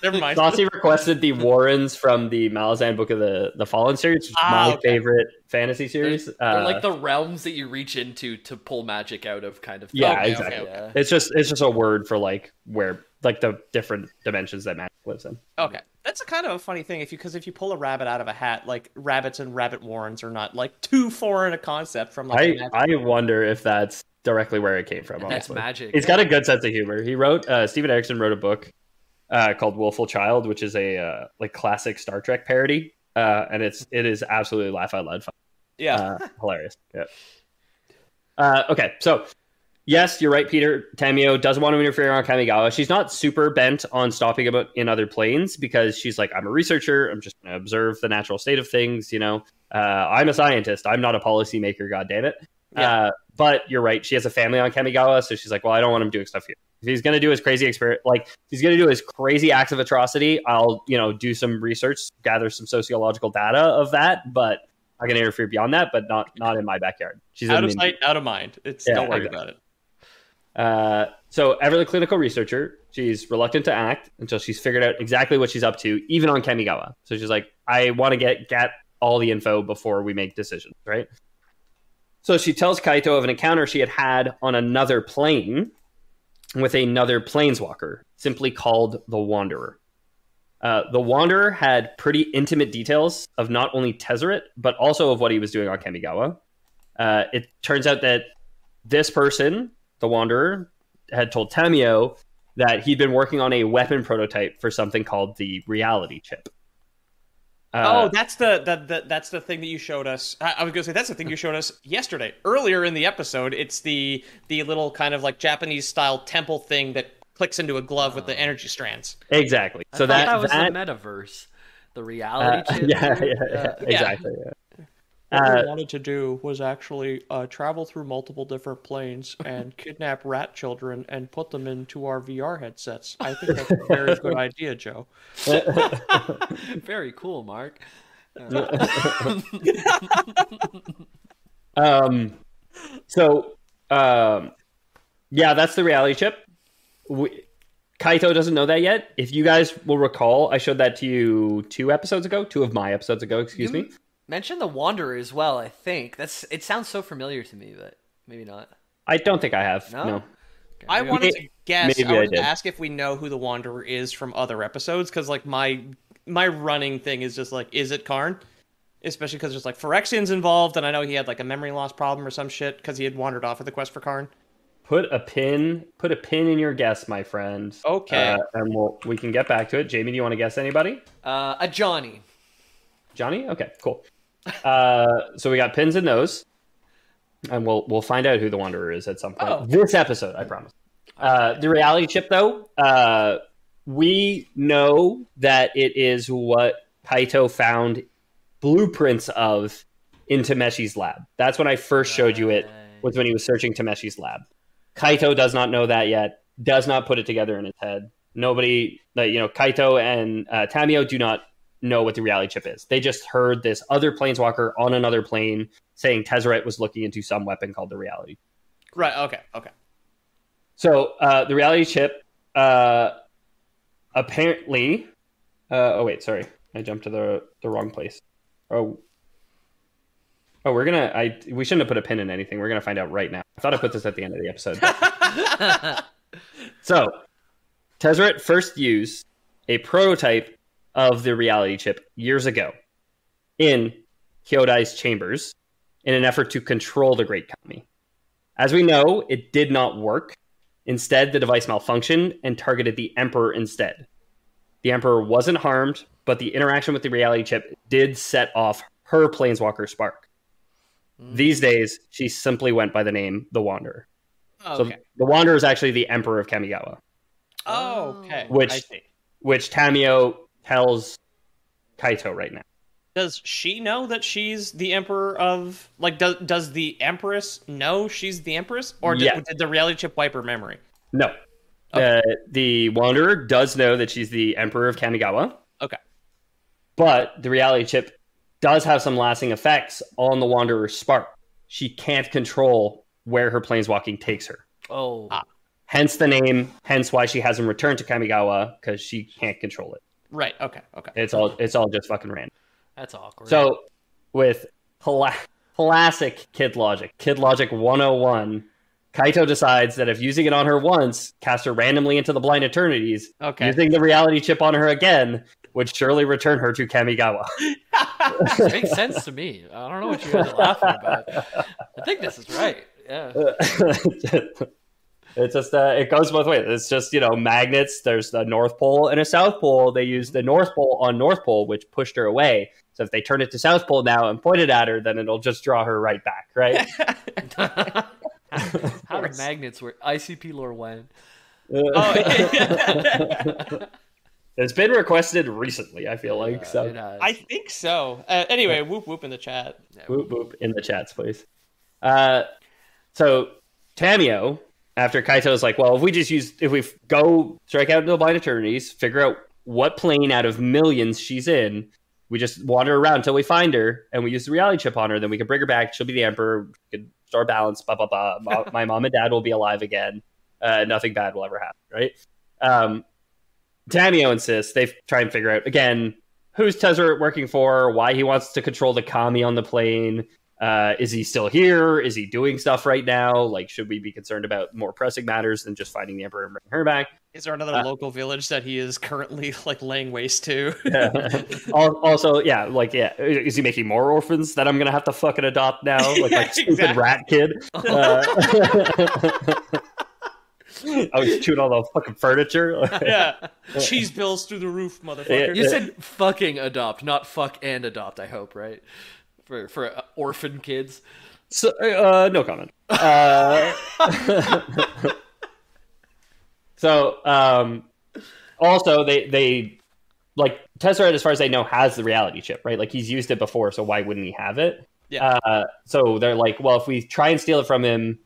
Never mind. Saucy requested the Warrens from the Malazan Book of the Fallen series, which is my favorite fantasy series. They're like the realms that you reach into to pull magic out of, kind of thing. Yeah, exactly. Yeah. It's just a word for like where like the different dimensions that magic lives in. Okay. That's a kind of a funny thing because if you pull a rabbit out of a hat, like rabbits and rabbit warrens are not like too foreign a concept from like. I wonder if that's directly where it came from. That's magic. He's got a good sense of humor. He wrote Steven Erikson wrote a book called Willful Child, which is a like classic Star Trek parody, and it is absolutely laugh out loud fun. Yeah, hilarious. Yeah. Okay, so. Yes, you're right, Peter. Tamio doesn't want to interfere on Kamigawa. She's not super bent on stopping him in other planes because she's like, I'm a researcher. I'm just going to observe the natural state of things. I'm a scientist. I'm not a policymaker. God damn it. Yeah. But you're right. She has a family on Kamigawa, so she's like, well, I don't want him doing stuff here. If he's going to do his crazy he's going to do his crazy acts of atrocity, I'll do some research, gather some sociological data of that, but I'm going to interfere beyond that, but not in my backyard. She's out of sight, out of mind. Don't worry about it. So ever the clinical researcher, she's reluctant to act until she's figured out exactly what she's up to, even on Kamigawa. So she's like, I want to get all the info before we make decisions, right? So she tells Kaito of an encounter she had on another plane with another planeswalker, simply called the Wanderer. The Wanderer had pretty intimate details of not only Tezzeret, but also of what he was doing on Kamigawa. It turns out that this person, the Wanderer, had told Tamiyo that he'd been working on a weapon prototype for something called the reality chip. That's the thing that you showed us. I was gonna say that's the thing you showed us yesterday, earlier in the episode. It's the little kind of like Japanese style temple thing that clicks into a glove with the energy strands. Exactly. So that was the metaverse, the reality chip. Exactly. Yeah. What we wanted to do was actually travel through multiple different planes and kidnap rat children and put them into our VR headsets. I think that's a very good idea, Joe. Very cool, Mark. Yeah, that's the reality chip. Kaito doesn't know that yet. If you guys will recall, I showed that to you 2 of my episodes ago, excuse me. Mention the Wanderer as well, I think. It sounds so familiar to me, but maybe not. I don't think I have. No. Okay, I wanted to guess. I wanted to ask if we know who the Wanderer is from other episodes, because like my running thing is just like, is it Karn? Especially because there's like Phyrexian's involved, and I know he had like a memory loss problem or some shit because he had wandered off of the quest for Karn. Put a pin in your guess, my friend. Okay. And we can get back to it. Jamie, do you want to guess anybody? A Johnny. Johnny? Okay, cool. So we got pins in those, and we'll find out who the Wanderer is at some point. This episode, I promise. The reality chip, though, we know that it is what Kaito found blueprints of in Tameshi's lab. That's when I first showed you it, was when he was searching Tameshi's lab. Kaito does not know that yet, does not put it together in his head. Nobody, Kaito and Tamiyo do not know what the reality chip is. They just heard this other planeswalker on another plane saying Tezzeret was looking into some weapon called the reality. Right, okay. So the reality chip apparently... wait, sorry. I jumped to the wrong place. We shouldn't have put a pin in anything. We're going to find out right now. I thought I put this at the end of the episode. So, Tezzeret first used a prototype of the reality chip years ago in Kyodai's chambers in an effort to control the Great Kami. As we know, it did not work. Instead, the device malfunctioned and targeted the Emperor instead. The Emperor wasn't harmed, but the interaction with the reality chip did set off her Planeswalker spark. These days, she simply went by the name The Wanderer. Okay. So the Wanderer is actually the Emperor of Kamigawa. Oh, okay. Which Tamiyo tells Kaito right now. Does she know that she's the Emperor of... Like, does the Empress know she's the Empress? Or did the reality chip wipe her memory? No. Okay. The Wanderer does know that she's the Emperor of Kamigawa. Okay. But the reality chip does have some lasting effects on the Wanderer's spark. She can't control where her planeswalking takes her. Oh. Hence the name, hence why she hasn't returned to Kamigawa, because she can't control it. Right, okay. It's all just fucking random. That's awkward. So, with classic Kid Logic 101, Kaito decides that if using it on her once, cast her randomly into the Blind Eternities, using the reality chip on her again would surely return her to Kamigawa. This makes sense to me. I don't know what you guys are laughing about. I think this is right. Yeah. It's just it goes both ways. It's just, magnets. There's the North Pole and a South Pole. They used the North Pole on North Pole, which pushed her away. So if they turn it to South Pole now and point it at her, then it'll just draw her right back, right? How do magnets work? ICP lore when? It's been requested recently, I feel like. So I think so. Anyway, whoop whoop in the chat. Whoop whoop in the chats, please. So Tamiyo, after Kaito's like, well, if we go strike out into the Blind Eternities, figure out what plane out of millions she's in, we just wander around until we find her, and we use the reality chip on her, then we can bring her back. She'll be the Emperor. We can restore balance. Blah blah blah. My mom and dad will be alive again. Nothing bad will ever happen, right? Tamiyo insists. They try and figure out again who's Tezzeret working for, why he wants to control the Kami on the plane. Is he still here? Is he doing stuff right now? Like, should we be concerned about more pressing matters than just finding the Emperor and bringing her back? Is there another local village that he is currently like laying waste to? Also, is he making more orphans that I'm gonna have to fucking adopt now? Like stupid rat kid. I was chewing all the fucking furniture. Yeah, cheese bills through the roof, motherfucker. You said fucking adopt, not fuck and adopt. I hope, right? For orphan kids. So, no comment. So, also they like Tezzeret, as far as they know, has the reality chip, right? Like he's used it before, so why wouldn't he have it? Yeah. So they're like, well, if we try and steal it from him,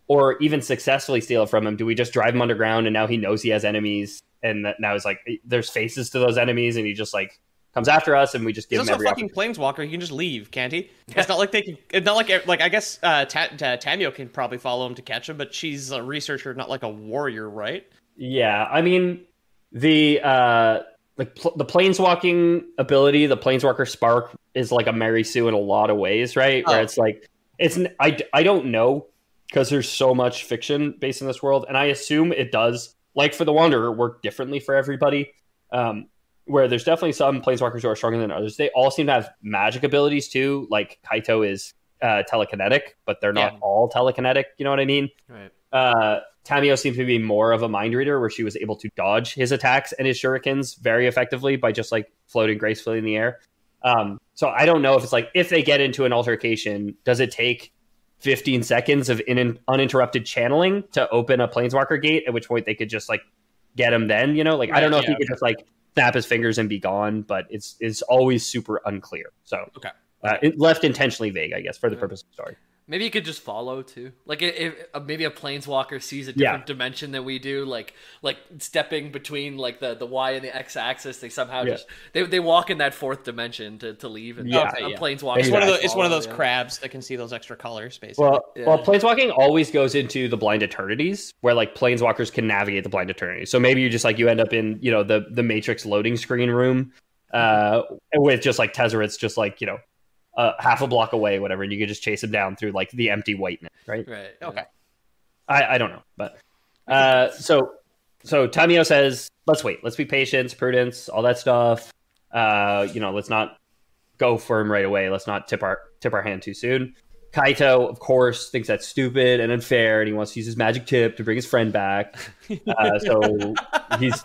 or even successfully steal it from him, do we just drive him underground and now he knows he has enemies, and that now it's like there's faces to those enemies, and he just like comes after us, and we just give him every fucking planeswalker. He can just leave, can't he? It's not like they can. It's not like I guess Tamio can probably follow him to catch him, but she's a researcher, not like a warrior, right? Yeah, I mean the planeswalking ability, the planeswalker spark, is like a Mary Sue in a lot of ways, right? Where it's like I don't know, because there's so much fiction based in this world, and I assume it does, like for the Wanderer, work differently for everybody. Where there's definitely some planeswalkers who are stronger than others. They all seem to have magic abilities too. Like Kaito is telekinetic, but they're not all telekinetic. You know what I mean? Right. Tamio seems to be more of a mind reader, where she was able to dodge his attacks and his shurikens very effectively by just like floating gracefully in the air. So I don't know if it's like, if they get into an altercation, does it take 15 seconds of uninterrupted channeling to open a planeswalker gate, at which point they could just like get him then, you know? Like, I don't know if he could just like snap his fingers and be gone, but it's always super unclear. So it left intentionally vague, I guess, for the purpose of the story. Maybe you could just follow too. Like if maybe a planeswalker sees a different dimension than we do, like stepping between like the Y and the X axis, they somehow just they walk in that fourth dimension to leave. And a planeswalker. It's one of those crabs that can see those extra colors, basically. Well, planeswalking always goes into the blind eternities, where like planeswalkers can navigate the blind eternities. So maybe you end up in the Matrix loading screen room with just like Tezzeret's just like half a block away, whatever, and you could just chase him down through like the empty whiteness, right? Right. Okay. I don't know, but so Tamio says, let's wait, let's be patient, prudence, all that stuff. Let's not go for him right away. Let's not tip our hand too soon. Kaito, of course, thinks that's stupid and unfair, and he wants to use his magic tip to bring his friend back. So he's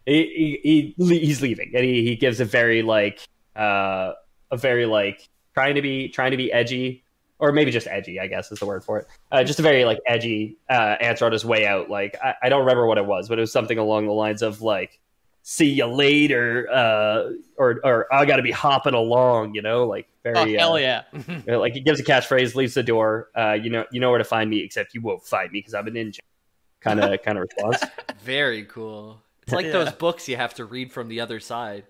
leaving, and he gives a very trying to be edgy, or maybe just edgy, I guess is the word for it. Just a very like edgy answer on his way out. Like I don't remember what it was, but it was something along the lines of like, "See you later," or "I got to be hopping along," like very. Hell yeah! Like he gives a catchphrase, leaves the door. You know where to find me, except you won't find me because I'm a ninja. Kind of response. Very cool. It's like those books you have to read from the other side.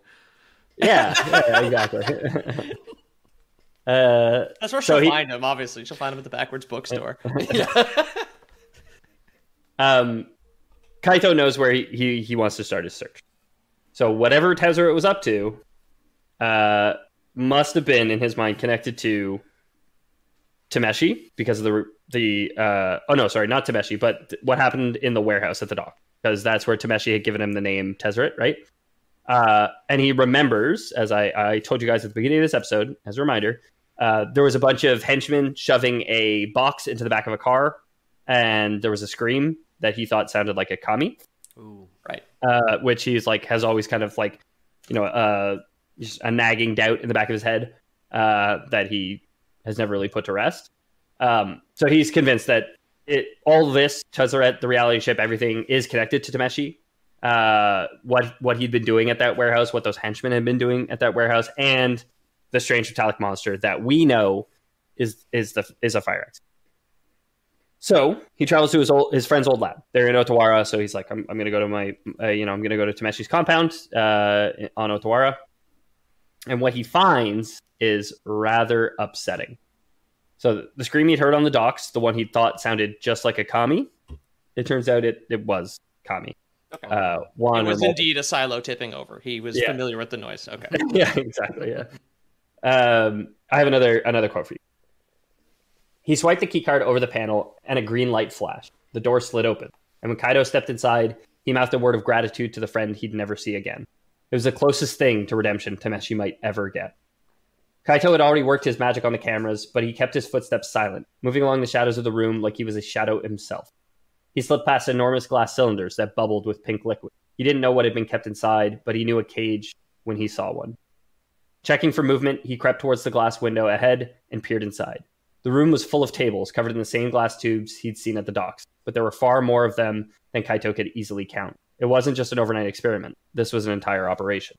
Yeah, exactly. That's where she'll find him. Obviously, she'll find him at the backwards bookstore. Kaito knows where he wants to start his search. So whatever Tezzeret was up to, must have been in his mind connected to Tameshi, because of not Tameshi, but what happened in the warehouse at the dock, because that's where Tameshi had given him the name Tezzeret, right? And he remembers, as I told you guys at the beginning of this episode, as a reminder, there was a bunch of henchmen shoving a box into the back of a car, and there was a scream that he thought sounded like a kami. Ooh. Right. Which he's like, has always kind of like, just a nagging doubt in the back of his head that he has never really put to rest. So he's convinced that all this, Tezzeret, the reality ship, everything is connected to Tameshi. What he'd been doing at that warehouse, what those henchmen had been doing at that warehouse, and the strange metallic monster that we know is a fire exit. So he travels to his friend's old lab. They're in Otawara, so he's like, I'm going to go to I'm going to go to Tameshi's compound on Otawara, and what he finds is rather upsetting. So the scream he'd heard on the docks, the one he thought sounded just like a kami, it turns out it was kami. Okay. It was indeed a silo tipping over. He was familiar with the noise. Okay. Yeah, exactly. Yeah. I have another quote for you. He swiped the keycard over the panel, and a green light flashed. The door slid open, and when Kaito stepped inside, he mouthed a word of gratitude to the friend he'd never see again. It was the closest thing to redemption Tameshi might ever get. Kaito had already worked his magic on the cameras, but he kept his footsteps silent, moving along the shadows of the room like he was a shadow himself. He slipped past enormous glass cylinders that bubbled with pink liquid. He didn't know what had been kept inside, but he knew a cage when he saw one. Checking for movement, he crept towards the glass window ahead and peered inside. The room was full of tables covered in the same glass tubes he'd seen at the docks, but there were far more of them than Kaito could easily count. It wasn't just an overnight experiment. This was an entire operation.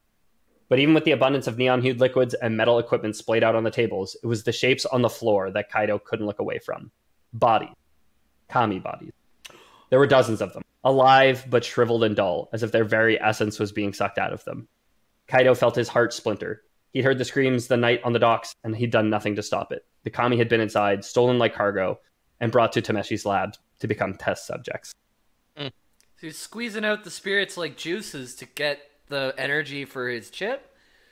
But even with the abundance of neon-hued liquids and metal equipment splayed out on the tables, it was the shapes on the floor that Kaito couldn't look away from. Bodies. Kami bodies. There were dozens of them, alive but shriveled and dull, as if their very essence was being sucked out of them. Kaito felt his heart splinter. He'd heard the screams the night on the docks, and he'd done nothing to stop it. The Kami had been inside, stolen like cargo, and brought to Tameshi's lab to become test subjects. So he's squeezing out the spirits like juices to get the energy for his chip?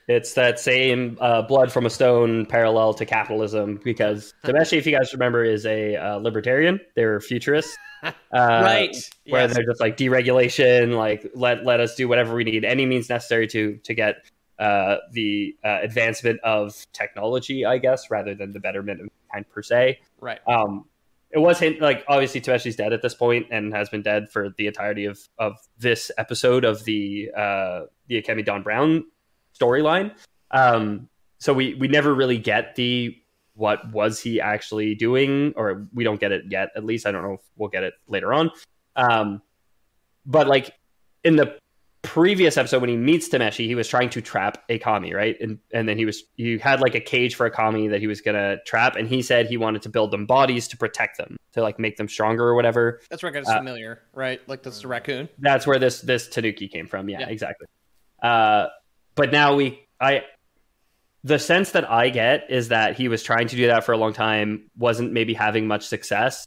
It's that same blood from a stone parallel to capitalism, because Tameshi, if you guys remember, is a libertarian. They're futurists. Right. Where yes. they're just like deregulation, like let us do whatever we need, any means necessary to get the advancement of technology, I guess, rather than the betterment of mankind per se. Right. It was like obviously Tameshi's dead at this point and has been dead for the entirety of this episode of the Akemi Dawn Brown storyline. So we never really get what was he actually doing, or we don't get it yet. At least I don't know if we'll get it later on. But like in the previous episode when he meets Tameshi, he was trying to trap a Kami, right? And then he had like a cage for a Kami that he was gonna trap, and he said he wanted to build them bodies to protect them, to like make them stronger or whatever. That's where it gets familiar, right? Like that's the raccoon. That's where this Tanuki came from. Yeah. Exactly. But now the sense that I get is that he was trying to do that for a long time, wasn't maybe having much success,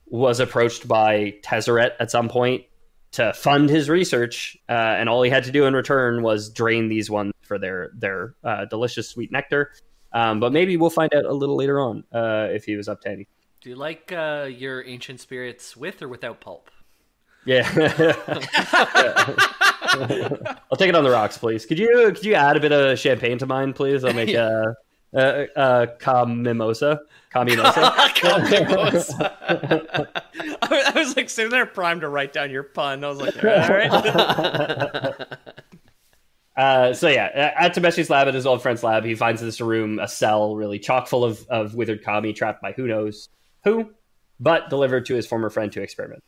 was approached by Tezzeret at some point to fund his research, and all he had to do in return was drain these ones for their delicious sweet nectar. But maybe we'll find out a little later on if he was up to anything. Do you like your ancient spirits with or without pulp? Yeah. I'll take it on the rocks, please. Could you add a bit of champagne to mine, please? I'll make a Kamimosa. I was like sitting there primed to write down your pun. I was like, all right. So yeah, at Tameshi's lab, at his old friend's lab, he finds this room, a cell really chock full of withered Kami trapped by who knows who, but delivered to his former friend to experiment.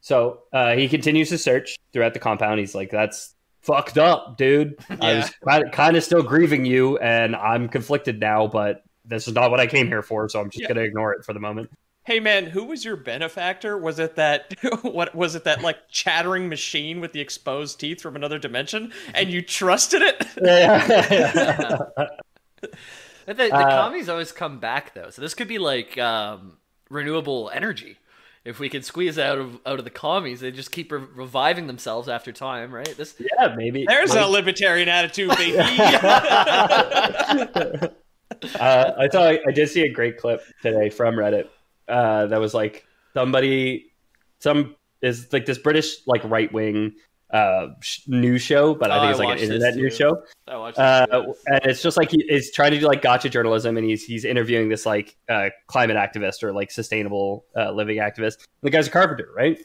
So he continues his search throughout the compound. He's like, that's fucked up, dude. Yeah. I was kind of still grieving you, and I'm conflicted now, but this is not what I came here for, so I'm just going to ignore it for the moment. Hey, man, who was your benefactor? Was it that, what was it, that like chattering machine with the exposed teeth from another dimension, and you trusted it? Yeah. The Kami's always come back, though, so this could be like renewable energy. If we could squeeze out of the Kamis, they just keep reviving themselves after time, right? Yeah, maybe. There's a libertarian attitude, baby. I did see a great clip today from Reddit that was like is like this British like right wing news show, but I think it's like an internet news show. I watched this and it's just like he's trying to do like gotcha journalism, and he's interviewing this like climate activist or like sustainable living activist. The guy's a carpenter, right?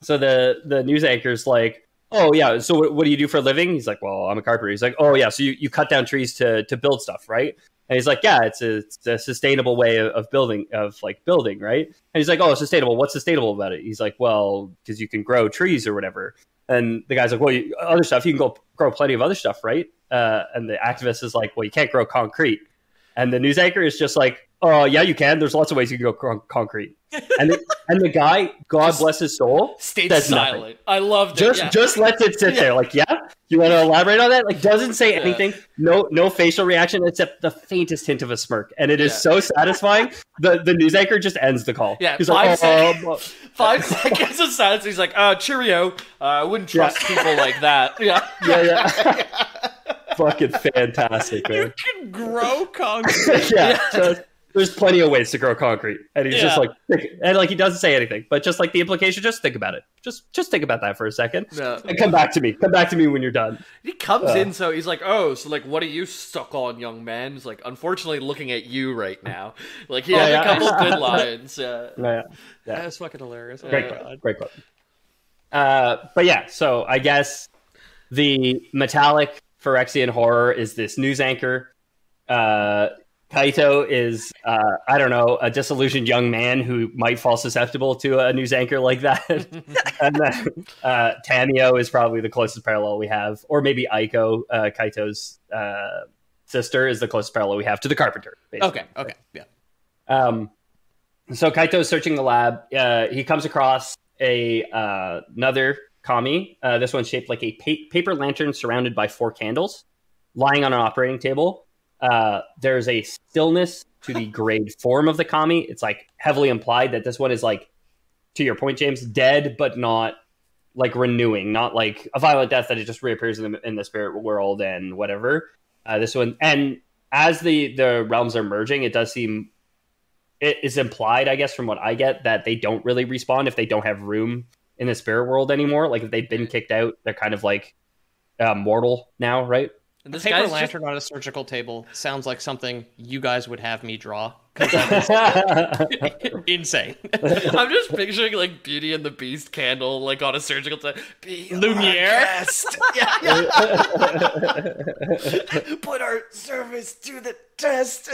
So the news anchor's like, oh yeah, so what do you do for a living? He's like, well, I'm a carpenter. He's like, oh yeah, so you cut down trees to build stuff, right? And he's like, yeah, it's a sustainable way of building, right? And he's like, oh, sustainable. What's sustainable about it? He's like, well, because you can grow trees or whatever. And the guy's like, well, other stuff, you can grow plenty of other stuff, right? And the activist is like, well, you can't grow concrete. And the news anchor is just like, oh, yeah, you can. There's lots of ways you can grow concrete. And the guy, God bless his soul, stayed silent. Nothing. I loved it. Just lets it sit there. Like, yeah, you want to elaborate on that? Like, doesn't say anything. No facial reaction except the faintest hint of a smirk. And it is so satisfying. The news anchor just ends the call. Yeah, he's 5 seconds of silence. He's like, cheerio. I wouldn't trust people like that. Yeah. fucking fantastic, man. You can grow concrete. Yeah. So there's plenty of ways to grow concrete, and he's just like, and like he doesn't say anything, but just like the implication, just think about it. Just think about that for a second, and come back to me. Come back to me when you're done. He comes in, so he's like, "Oh, so like, what are you stuck on, young man?" He's like, "Unfortunately, looking at you right now." Like he has a couple good lines. Yeah. That's fucking hilarious. Great quote. But yeah, so I guess the metallic Phyrexian horror is this news anchor. Kaito is, I don't know, a disillusioned young man who might fall susceptible to a news anchor like that. And then Tamio is probably the closest parallel we have. Or maybe Aiko, Kaito's sister, is the closest parallel we have to the Carpenter. Basically. Okay, yeah. So Kaito is searching the lab. He comes across another kami. This one's shaped like a paper lantern surrounded by 4 candles, lying on an operating table. There's a stillness to the grade form of the kami. It's like heavily implied that this one is like, to your point, James, dead but not like renewing, not like a violent death that it just reappears in the spirit world and whatever. This one, and as the realms are merging, it does seem, it is implied, I guess, from what I get, that they don't really respawn if they don't have room in the spirit world anymore. Like if they've been kicked out, they're kind of like mortal now, right? And this paper lantern on a surgical table sounds like something you guys would have me draw. Insane. I'm just picturing like Beauty and the Beast candle like on a surgical table. Lumiere. Put our service to the test.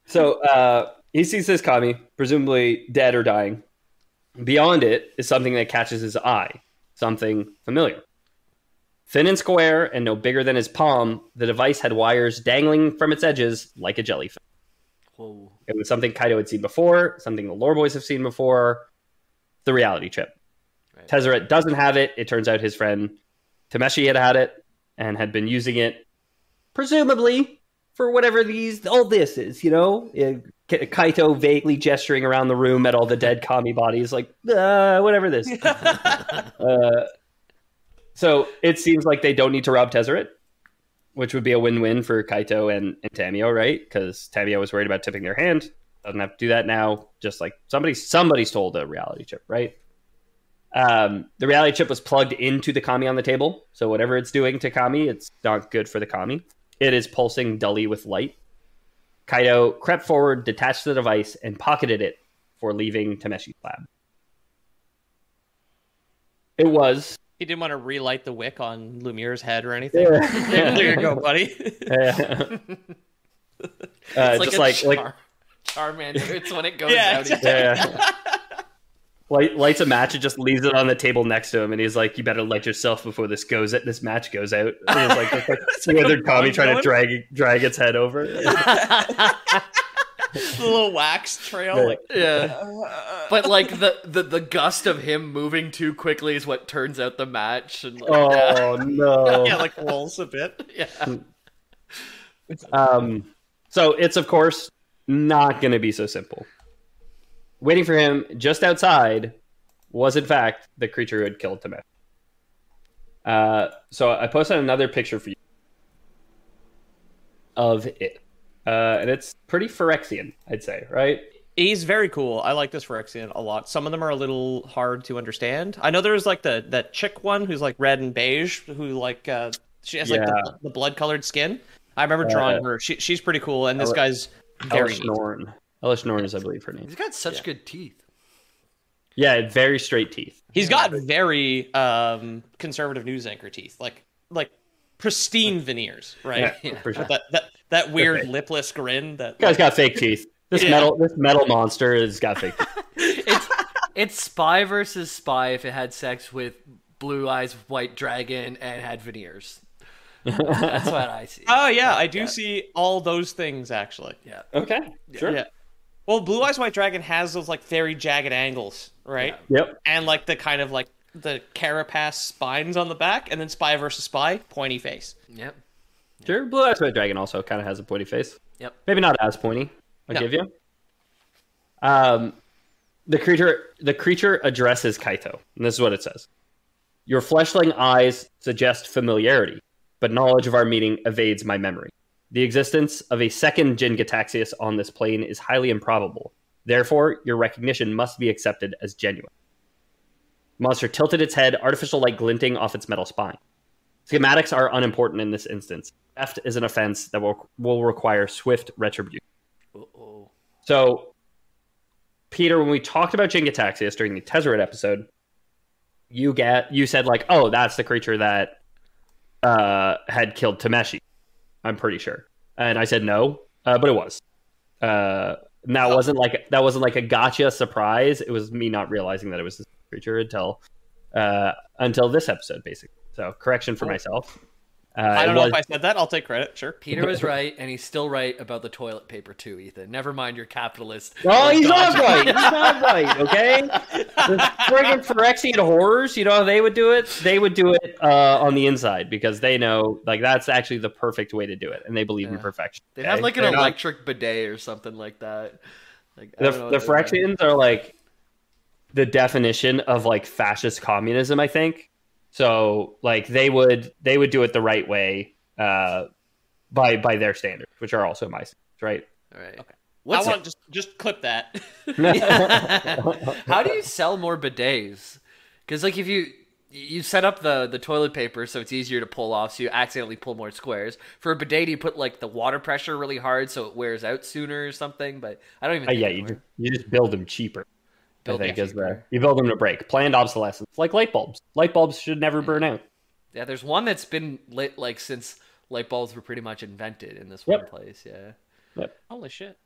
So he sees this kami, presumably dead or dying. Beyond it is something that catches his eye, something familiar. Thin and square and no bigger than his palm, the device had wires dangling from its edges like a jellyfish. Whoa. It was something Kaito had seen before, something the Lore Boys have seen before, the reality chip. Right. Tezzeret doesn't have it. It turns out his friend Tameshi had it and had been using it, presumably for whatever all this is, you know? Kaito vaguely gesturing around the room at all the dead kami bodies, like, whatever this. So it seems like they don't need to rob Tezzeret, which would be a win-win for Kaito and Tamio, right? Because Tamio was worried about tipping their hand. Doesn't have to do that now. Just like somebody stole the reality chip, right? The reality chip was plugged into the kami on the table. So whatever it's doing to kami, it's not good for the kami. It is pulsing dully with light. Kaito crept forward, detached the device, and pocketed it for leaving Tameshi's lab. It was... He didn't want to relight the wick on Lumiere's head or anything. Yeah. There you go, buddy. It's like Charmander. It's when it goes out. Lights a match and just leaves it on the table next to him, and he's like, "You better light yourself before this match goes out." And he's like the other kami trying to drag its head over. The little wax trail, but like the gust of him moving too quickly is what turns out the match. And like, no, like rolls a bit. So it's of course not going to be so simple. Waiting for him just outside was, in fact, the creature who had killed Tameshi. So I posted another picture for you of it. And it's pretty Phyrexian, I'd say, right? He's very cool. I like this Phyrexian a lot. Some of them are a little hard to understand. I know there's like that chick one who's like red and beige, who like she has like the blood-colored skin. I remember drawing her. She's pretty cool, and this guy's very neat. Elish Norn is, I believe, her name. He's got such good teeth. Yeah, very straight teeth. He's got very conservative news anchor teeth, like pristine veneers, right? Yeah, for sure. That weird lipless grin. That guy's got fake teeth. This metal monster has got fake teeth. It's Spy versus Spy if it had sex with Blue Eyes White Dragon and had veneers. That's what I see. Oh yeah, I do see all those things actually. Yeah. Okay. Sure. Yeah. Well, Blue Eyes White Dragon has those like very jagged angles, right? Yeah. Yep. And like the kind of like the carapace spines on the back, and then Spy versus Spy, pointy face. Yep. Sure. Blue Eyes White Dragon also kind of has a pointy face. Yep. Maybe not as pointy. I'll give you. The creature addresses Kaito, and this is what it says. Your fleshling eyes suggest familiarity, but knowledge of our meeting evades my memory. The existence of a second Jin-Gitaxias on this plane is highly improbable. Therefore, your recognition must be accepted as genuine. The monster tilted its head, artificial light glinting off its metal spine. Schematics are unimportant in this instance. Theft is an offense that will require swift retribution. Uh-oh. So, Peter, when we talked about Jin-Gitaxias during the Tezzeret episode, you said like, oh, that's the creature that had killed Tameshi. I'm pretty sure, and I said no, but it was. And that wasn't like a gotcha surprise. It was me not realizing that it was this creature until this episode, basically. So correction for myself. I don't know if I said that. I'll take credit. Sure. Peter was right, and he's still right about the toilet paper too, Ethan. Never mind your capitalist. Oh, he's not right. He's not right, okay? The friggin' Phyrexian horrors, you know how they would do it? They would do it on the inside, because they know like that's actually the perfect way to do it, and they believe in perfection. They'd have like an electric bidet or something like that. Like, the Phyrexians are like the definition of like fascist communism, I think. So, like, they would do it the right way by their standards, which are also my standards, right? All right. Okay. I want to just clip that. How do you sell more bidets? Because, like, if you set up the toilet paper so it's easier to pull off, so you accidentally pull more squares. For a bidet, do you put, like, the water pressure really hard so it wears out sooner or something? But I don't even think you just build them cheaper. You build them to break. Planned obsolescence, like light bulbs. Light bulbs should never burn out. Yeah, there's one that's been lit like since light bulbs were pretty much invented in this one place. Yeah. Yep. Holy shit.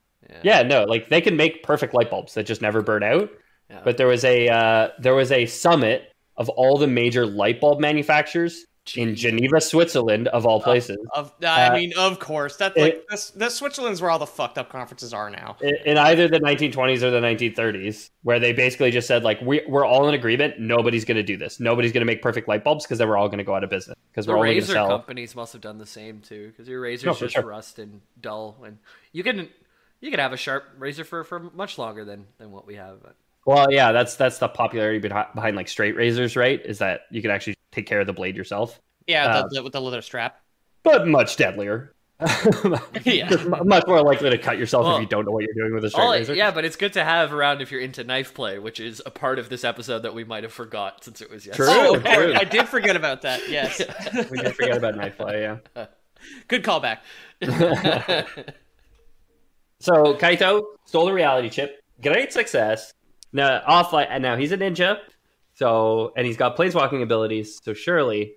Yeah, no, like they can make perfect light bulbs that just never burn out. Yeah. But there was a summit of all the major light bulb manufacturers in Geneva, Switzerland, of all places. I mean, of course. That's like this Switzerland's where all the fucked up conferences are now. In either the 1920s or the 1930s, where they basically just said, like, we're all in agreement. Nobody's going to do this. Nobody's going to make perfect light bulbs because then we're all going to go out of business. Because we're all going to sell. Razor companies must have done the same too, because your razors just rust and dull, and you can have a sharp razor for much longer than what we have. But. Well, yeah, that's the popularity behind like straight razors, right? Is that you can actually take care of the blade yourself. Yeah, with the leather strap. But much deadlier. Much more likely to cut yourself if you don't know what you're doing with a straight razor. Yeah, but it's good to have around if you're into knife play, which is a part of this episode that we might have forgot since it was yesterday. True. I did forget about that, yes. We did forget about knife play, yeah. Good callback. So, Kaito stole the reality chip. Great success. Now he's a ninja, and he's got planeswalking abilities, so surely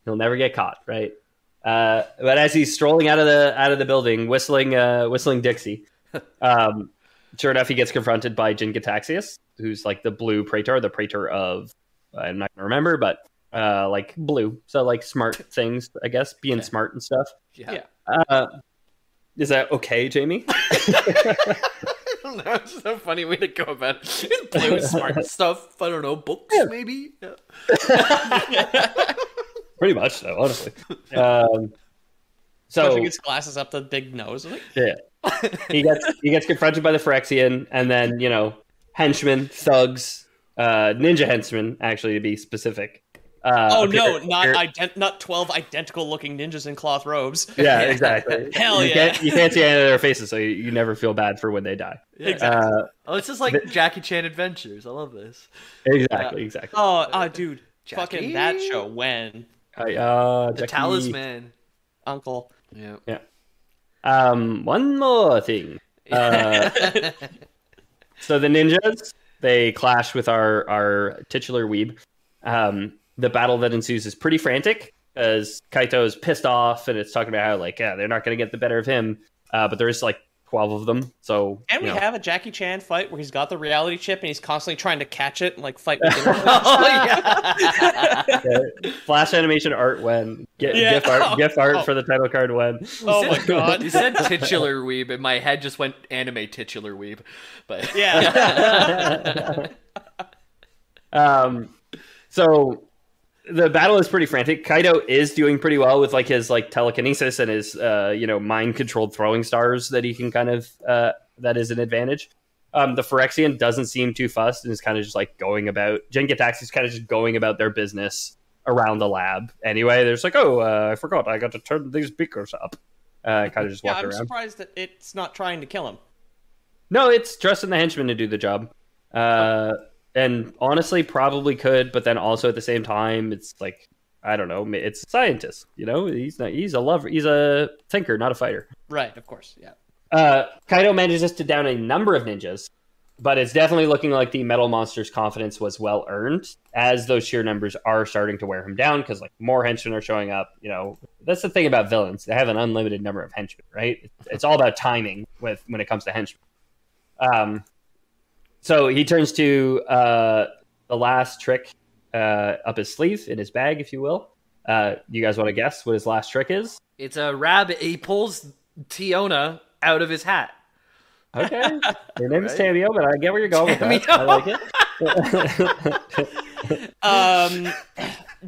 he'll never get caught, right? But as he's strolling out of the building, whistling Dixie, sure enough, he gets confronted by Jin-Gitaxias, who's like the blue Praetor, the Praetor of I'm not gonna remember, but like blue, so like smart things, I guess, being smart and stuff. Yeah. Is that okay, Jamie? I don't know. It's a funny way to go about it. Blue smart stuff. I don't know. Books, maybe? Yeah. Pretty much so, honestly. So he gets glasses up the big nose. Yeah. He gets confronted by the Phyrexian, and then, henchmen, thugs, ninja henchmen, actually, to be specific. Not 12 identical looking ninjas in cloth robes. Yeah, exactly. Hell you can't see any of their faces, so you never feel bad for when they die. Yeah, exactly. It's just like Jackie Chan Adventures. I love this. Exactly. Oh, dude. Jackie? Fucking that show, when? The Talisman. Uncle. Yeah. One more thing. So the ninjas, they clash with our titular weeb. The battle that ensues is pretty frantic as Kaito is pissed off, and it's talking about how they're not going to get the better of him. But there's 12 of them. So and we have a Jackie Chan fight where he's got the reality chip and he's constantly trying to catch it and fight with him. Flash animation art when GIF art for the title card when. Oh my god! You said titular weeb, and my head just went anime titular weeb. But So the battle is pretty frantic. Kaito is doing pretty well with his telekinesis and his mind controlled throwing stars that he can kind of that is an advantage. The Phyrexian doesn't seem too fussed and is kind of just like going about. Jin-Gitaxi's is kind of just going about their business around the lab. Anyway, there's like, I forgot, I got to turn these beakers up. Kind of just walking around. I'm surprised that it's not trying to kill him. No, it's trusting the henchman to do the job. And honestly, probably could, but then also at the same time, it's like, I don't know, it's a scientist, you know? He's a thinker, not a fighter. Right, of course, yeah. Kaito manages to down a number of ninjas, but it's definitely looking like the metal monster's confidence was well earned, as those sheer numbers are starting to wear him down, because like more henchmen are showing up. You know, that's the thing about villains; they have an unlimited number of henchmen, right? It's all about timing when it comes to henchmen. So he turns to the last trick up his sleeve, in his bag, if you will. You guys want to guess what his last trick is? It's a rabbit. He pulls Tiona out of his hat. Okay. Your name is Tamio, but I get where you're going with that. I like it.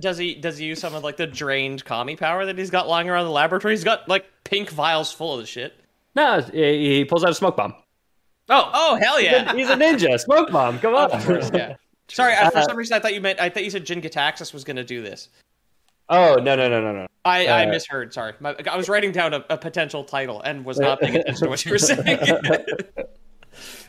Does he use some of like the drained kami power that he's got lying around the laboratory? He's got like pink vials full of the shit. No, he pulls out a smoke bomb. Oh hell yeah. He's a ninja. Smoke bomb. Come on. Of course, yeah. Sorry, for some reason I thought you said Jin-Gitaxi's was going to do this. Oh, no. I misheard, sorry. I was writing down a potential title and was not paying attention to what you were saying.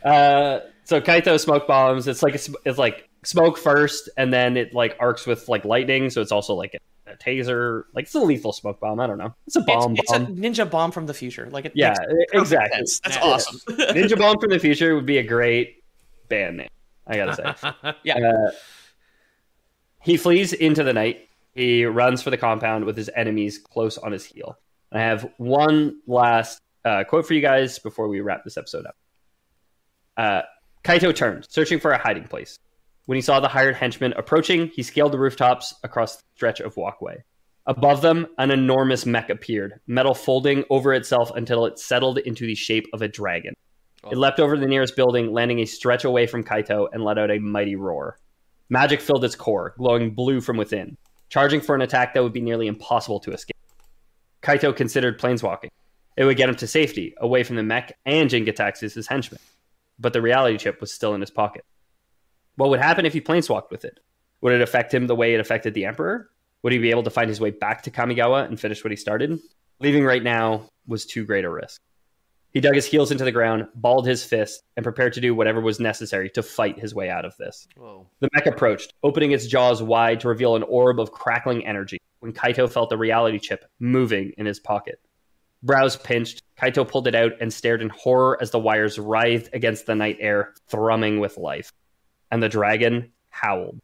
So Kaito smoke bombs, it's like smoke first, and then it like arcs with like lightning, so it's also like a taser. Like it's a lethal smoke bomb, I don't know. It's a bomb. It's a ninja bomb from the future. Like it yeah, exactly. Sense. That's awesome. Ninja bomb from the future would be a great band name, I gotta say. Yeah. He flees into the night. He runs for the compound with his enemies close on his heel. I have one last quote for you guys before we wrap this episode up. Kaito turned, searching for a hiding place. When he saw the hired henchmen approaching, he scaled the rooftops across the stretch of walkway. Above them, an enormous mech appeared, metal folding over itself until it settled into the shape of a dragon. It leapt over the nearest building, landing a stretch away from Kaito, and let out a mighty roar. Magic filled its core, glowing blue from within, charging for an attack that would be nearly impossible to escape. Kaito considered planeswalking. It would get him to safety, away from the mech and Jin-Gitaxi's his henchmen. But the reality chip was still in his pocket. What would happen if he planeswalked with it? Would it affect him the way it affected the Emperor? Would he be able to find his way back to Kamigawa and finish what he started? Leaving right now was too great a risk. He dug his heels into the ground, balled his fist, and prepared to do whatever was necessary to fight his way out of this. Whoa. The mech approached, opening its jaws wide to reveal an orb of crackling energy when Kaito felt the reality chip moving in his pocket. Brows pinched, Kaito pulled it out and stared in horror as the wires writhed against the night air, thrumming with life. And the dragon howled.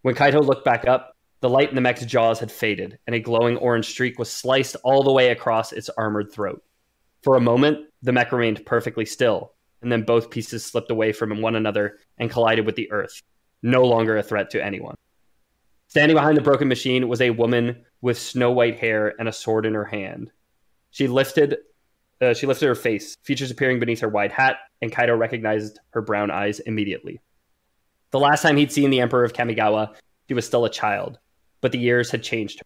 When Kaito looked back up, the light in the mech's jaws had faded, and a glowing orange streak was sliced all the way across its armored throat. For a moment, the mech remained perfectly still, and then both pieces slipped away from one another and collided with the earth, no longer a threat to anyone. Standing behind the broken machine was a woman with snow-white hair and a sword in her hand. She lifted her face, features appearing beneath her wide hat, and Kaito recognized her brown eyes immediately. The last time he'd seen the Emperor of Kamigawa, she was still a child, but the years had changed her.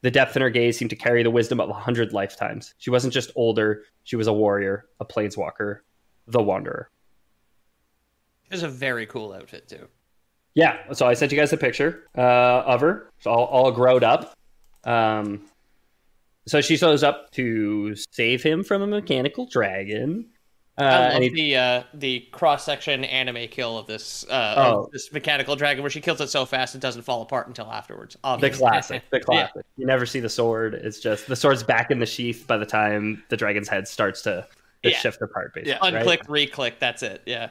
The depth in her gaze seemed to carry the wisdom of 100 lifetimes. She wasn't just older, she was a warrior, a planeswalker, the Wanderer. It was a very cool outfit, too. Yeah, so I sent you guys a picture of her, so all grown up. So she shows up to save him from a mechanical dragon. I love the cross-section anime kill of this mechanical dragon where she kills it so fast it doesn't fall apart until afterwards. Obviously. The classic. Yeah. You never see the sword. It's just the sword's back in the sheath by the time the dragon's head starts to shift apart, basically. Yeah. Unclick, re-click, that's it. Yeah.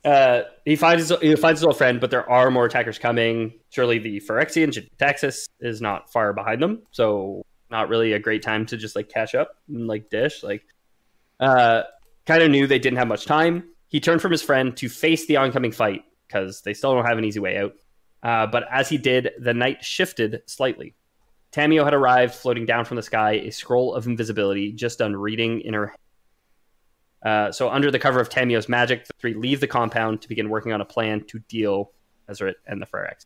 Yeah. He finds his old friend, but there are more attackers coming. Surely the Phyrexian Jin-Gitaxi's is not far behind them, so not really a great time to just like catch up and like dish. Kind of knew they didn't have much time. He turned from his friend to face the oncoming fight because they still don't have an easy way out. But as he did, the night shifted slightly. Tamio had arrived, floating down from the sky, a scroll of invisibility just done reading in her hand. So under the cover of Tamio's magic, the three leave the compound to begin working on a plan to deal Tezzeret and the Phyrexian.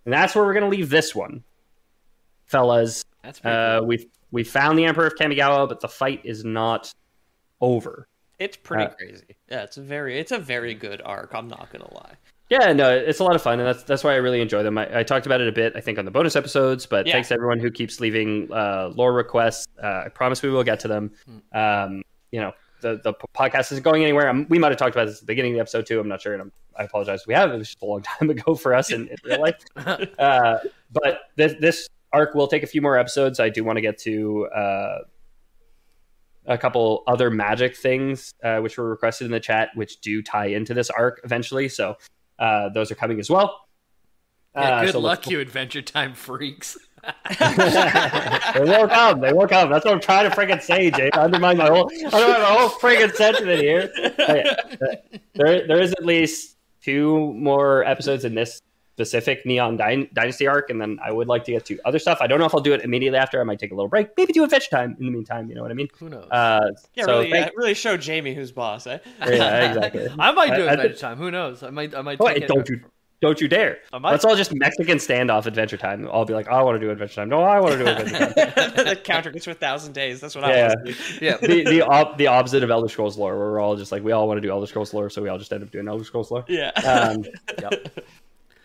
And that's where we're going to leave this one. Fellas, that's pretty cool. we found the Emperor of Kamigawa, but the fight is not over. It's pretty crazy. Yeah, it's a very good arc. I'm not gonna lie. Yeah, no, it's a lot of fun, and that's why I really enjoy them. I talked about it a bit, I think, on the bonus episodes, but thanks to everyone who keeps leaving lore requests. I promise we will get to them. The podcast isn't going anywhere. We might have talked about this at the beginning of the episode too. I'm not sure, and I apologize if we have. It was just a long time ago for us in real life. But this arc will take a few more episodes. I do want to get to a couple other magic things which were requested in the chat, which do tie into this arc eventually. So those are coming as well. Good luck, you Adventure Time freaks. They will come. They will come. That's what I'm trying to freaking say, Jay. Undermine my whole freaking sentiment here. There is at least 2 more episodes in this specific Neon Dynasty arc, and then I would like to get to other stuff. I don't know if I'll do it immediately after. I might take a little break. Maybe do Adventure Time in the meantime. You know what I mean? Who knows? Really show Jamie who's boss, eh? Yeah, exactly. I might do Adventure Time. Who knows? I might. Don't you dare. Let's all just Mexican standoff Adventure Time. I'll be like, I want to do Adventure Time. No, I want to do Adventure Time. The counter gets for 1,000 days. That's what I want to do. Yeah. The opposite of Elder Scrolls Lore, where we're all just like, we all want to do Elder Scrolls Lore, so we all just end up doing Elder Scrolls Lore. Yeah. Yep.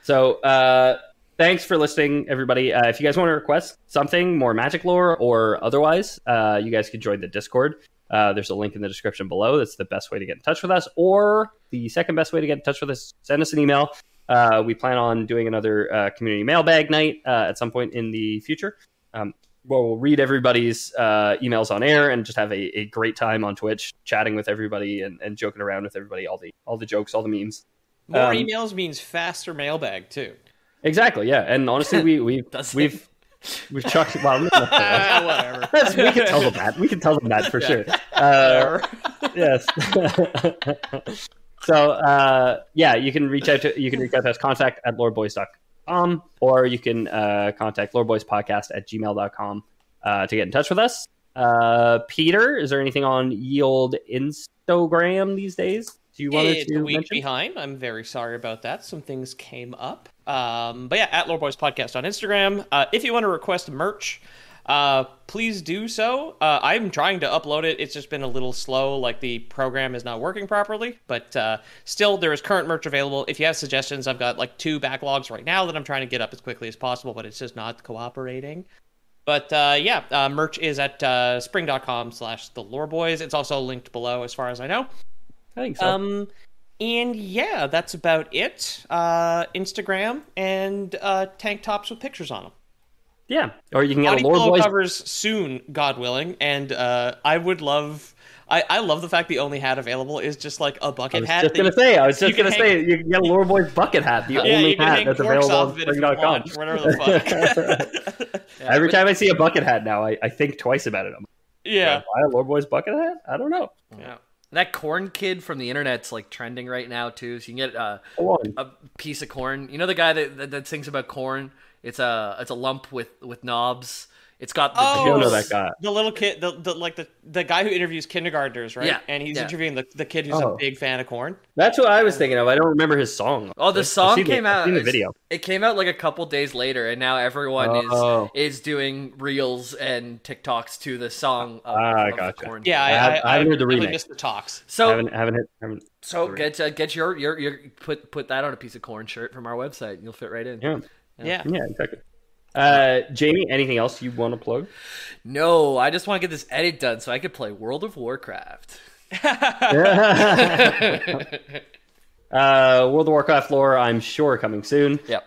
So thanks for listening, everybody. If you guys want to request something more magic lore or otherwise, you guys can join the Discord. There's a link in the description below. That's the best way to get in touch with us. Or the second best way to get in touch with us, send us an email. We plan on doing another community mailbag night at some point in the future. We'll read everybody's emails on air and just have a great time on Twitch, chatting with everybody and joking around with everybody, all the jokes, all the memes. More emails means faster mailbag too. Exactly, yeah. And honestly, we've chucked. Well, whatever. We can tell them that. We can tell them that for sure. Yes. So you can reach out to us, contact@loreboys.com, or you can contact loreboyspodcast@gmail.com to get in touch with us. Peter, is there anything on Yield Instagram these days? Do you want It's to a week mention? behind. I'm very sorry about that. Some things came up. But yeah, at Loreboys Podcast on Instagram. If you want to request merch, please do so. I'm trying to upload it. It's just been a little slow. Like the program is not working properly, but still there is current merch available. If you have suggestions, I've got like 2 backlogs right now that I'm trying to get up as quickly as possible, but it's just not cooperating. But merch is at spring.com/theloreboys. It's also linked below as far as I know. I think so. And yeah, that's about it. Instagram and tank tops with pictures on them. Yeah, or you can get Body a Lore pillow Boys covers soon, God willing. And I would love. I love the fact the only hat available is just like a bucket hat. I was just gonna say you can get a Lore Boys bucket hat, the only hat that's available on spring.com. Whatever the fuck. Every time I see a bucket hat now, I think twice about it. Yeah. Buy a Lore Boys bucket hat? I don't know. Yeah. That corn kid from the internet's like trending right now too. So you can get a piece of corn. You know the guy that sings about corn? It's a lump with knobs. It's got the I don't know that guy. The little kid, the guy who interviews kindergartners, right? Yeah. And he's interviewing the kid who's a big fan of corn. That's what I was thinking of. I don't remember his song. Oh, the song came out. I've seen the video. It came out like a couple days later, and now everyone is doing reels and TikToks to the song. Gotcha. Corn. Yeah, I haven't heard the really remix. missed the talks. So haven't. So get your put that on a piece of corn shirt from our website, and you'll fit right in. Yeah, exactly. Jamie, anything else you want to plug? No, I just want to get this edit done so I could play World of Warcraft. World of Warcraft lore, I'm sure, coming soon. Yep.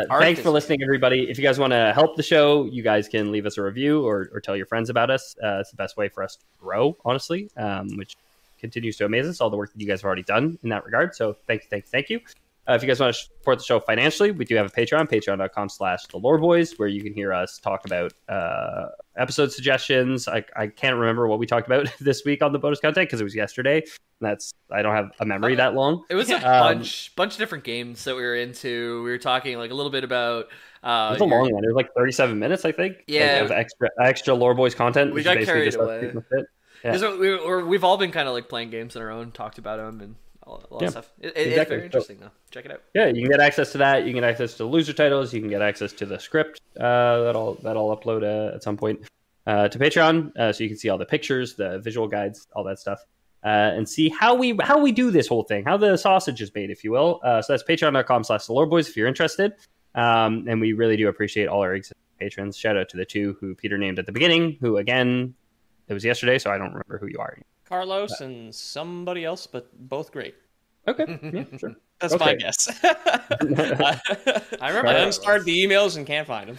Thanks for listening, everybody. If you guys want to help the show, you guys can leave us a review or tell your friends about us. It's the best way for us to grow, honestly, which continues to amaze us, all the work that you guys have already done in that regard. So thank you. If you guys want to support the show financially, we do have a Patreon, patreon.com/theloreboys, where you can hear us talk about episode suggestions. I can't remember what we talked about this week on the bonus content because it was yesterday. I don't have a memory that long. It was a bunch of different games that we were into. We were talking like a little bit about. It was a long one. It was like 37 minutes, I think. Yeah, of extra Lore Boys content. We got carried away. Yeah. We've all been kind of like playing games on our own, talked about them, and a lot of stuff. It's very interesting, though. Check it out. Yeah, you can get access to that. You can get access to the loser titles. You can get access to the script that I'll upload at some point to Patreon, so you can see all the pictures, the visual guides, all that stuff. and see how we do this whole thing, how the sausage is made, if you will. So that's patreon.com/theloreboys if you're interested. And we really do appreciate all our existing patrons. Shout out to the two who Peter named at the beginning, who, again, it was yesterday, so I don't remember who you are. Carlos and somebody else, but both great. Okay, yeah, sure. That's my guess. I remember I unstarred the emails and can't find them.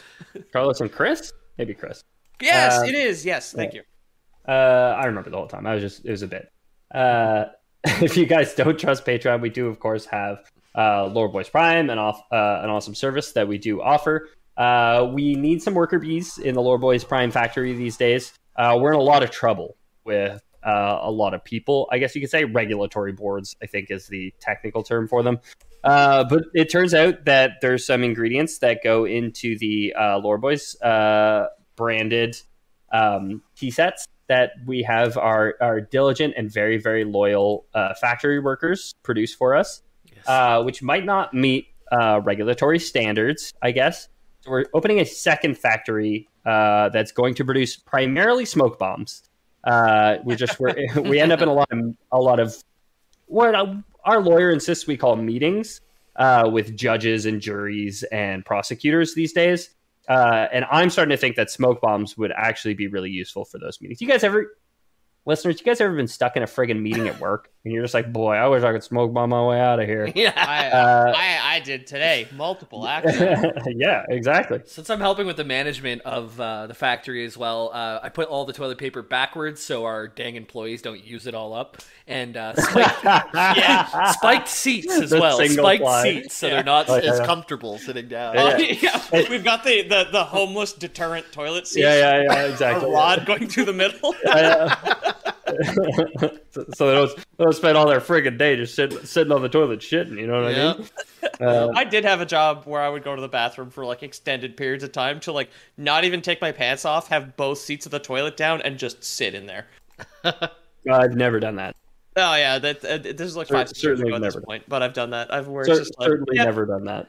Carlos and Chris? Maybe Chris. Yes, it is. Yes, thank you. I remember the whole time. It was a bit. If you guys don't trust Patreon, we do, of course, have Lore Boys Prime, an awesome service that we do offer. We need some worker bees in the Lore Boys Prime factory these days. We're in a lot of trouble with a lot of people. I guess you could say regulatory boards, I think is the technical term for them. But it turns out that there's some ingredients that go into the Lore Boys branded tea sets that we have our diligent and very, very loyal factory workers produce for us, which might not meet regulatory standards, I guess. So we're opening a second factory that's going to produce primarily smoke bombs. We end up in a lot of what our lawyer insists we call meetings with judges and juries and prosecutors these days. And I'm starting to think that smoke bombs would actually be really useful for those meetings. Listeners, you guys ever been stuck in a friggin' meeting at work and you're just like, boy, I wish I could smoke bomb my way out of here. Yeah, I did today. Multiple actually. Yeah, exactly. Since I'm helping with the management of the factory as well, I put all the toilet paper backwards so our dang employees don't use it all up. And spiked seats as well. Spiked seats so they're not as comfortable sitting down. We've got the homeless deterrent toilet seats. Yeah, exactly. A rod going through the middle. So they don't spend all their friggin' day just sitting on the toilet shitting, you know what I mean? I did have a job where I would go to the bathroom for like extended periods of time to like not even take my pants off, have both seats of the toilet down, and just sit in there. I've never done that. Oh yeah, this is like 5 years ago at this point, but I've done that. Certainly never done that.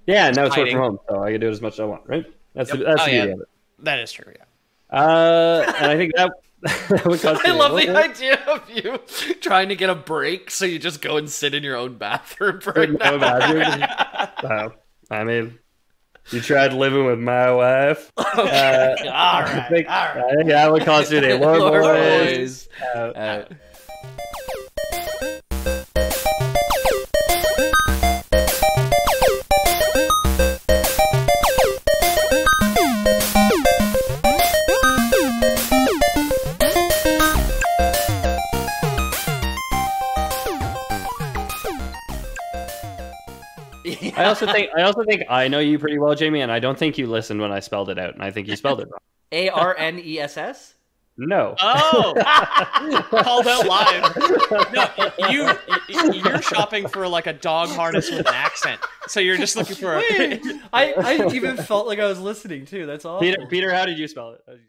Yeah, now it's work from home, so I can do it as much as I want, right? That's the beauty of it. That is true, yeah. And I think that would I love the idea of you trying to get a break, so you just go and sit in your own bathroom for an hour. I mean, you tried living with my wife. All right. I think that would constitute a Lore Boys. I also think I know you pretty well, Jamie, and I don't think you listened when I spelled it out, and I think you spelled it wrong. ARNESS? No. Oh, called out live. No, you're shopping for like a dog harness with an accent, so you're just looking for. I even felt like I was listening too. That's all. Peter, how did you spell it?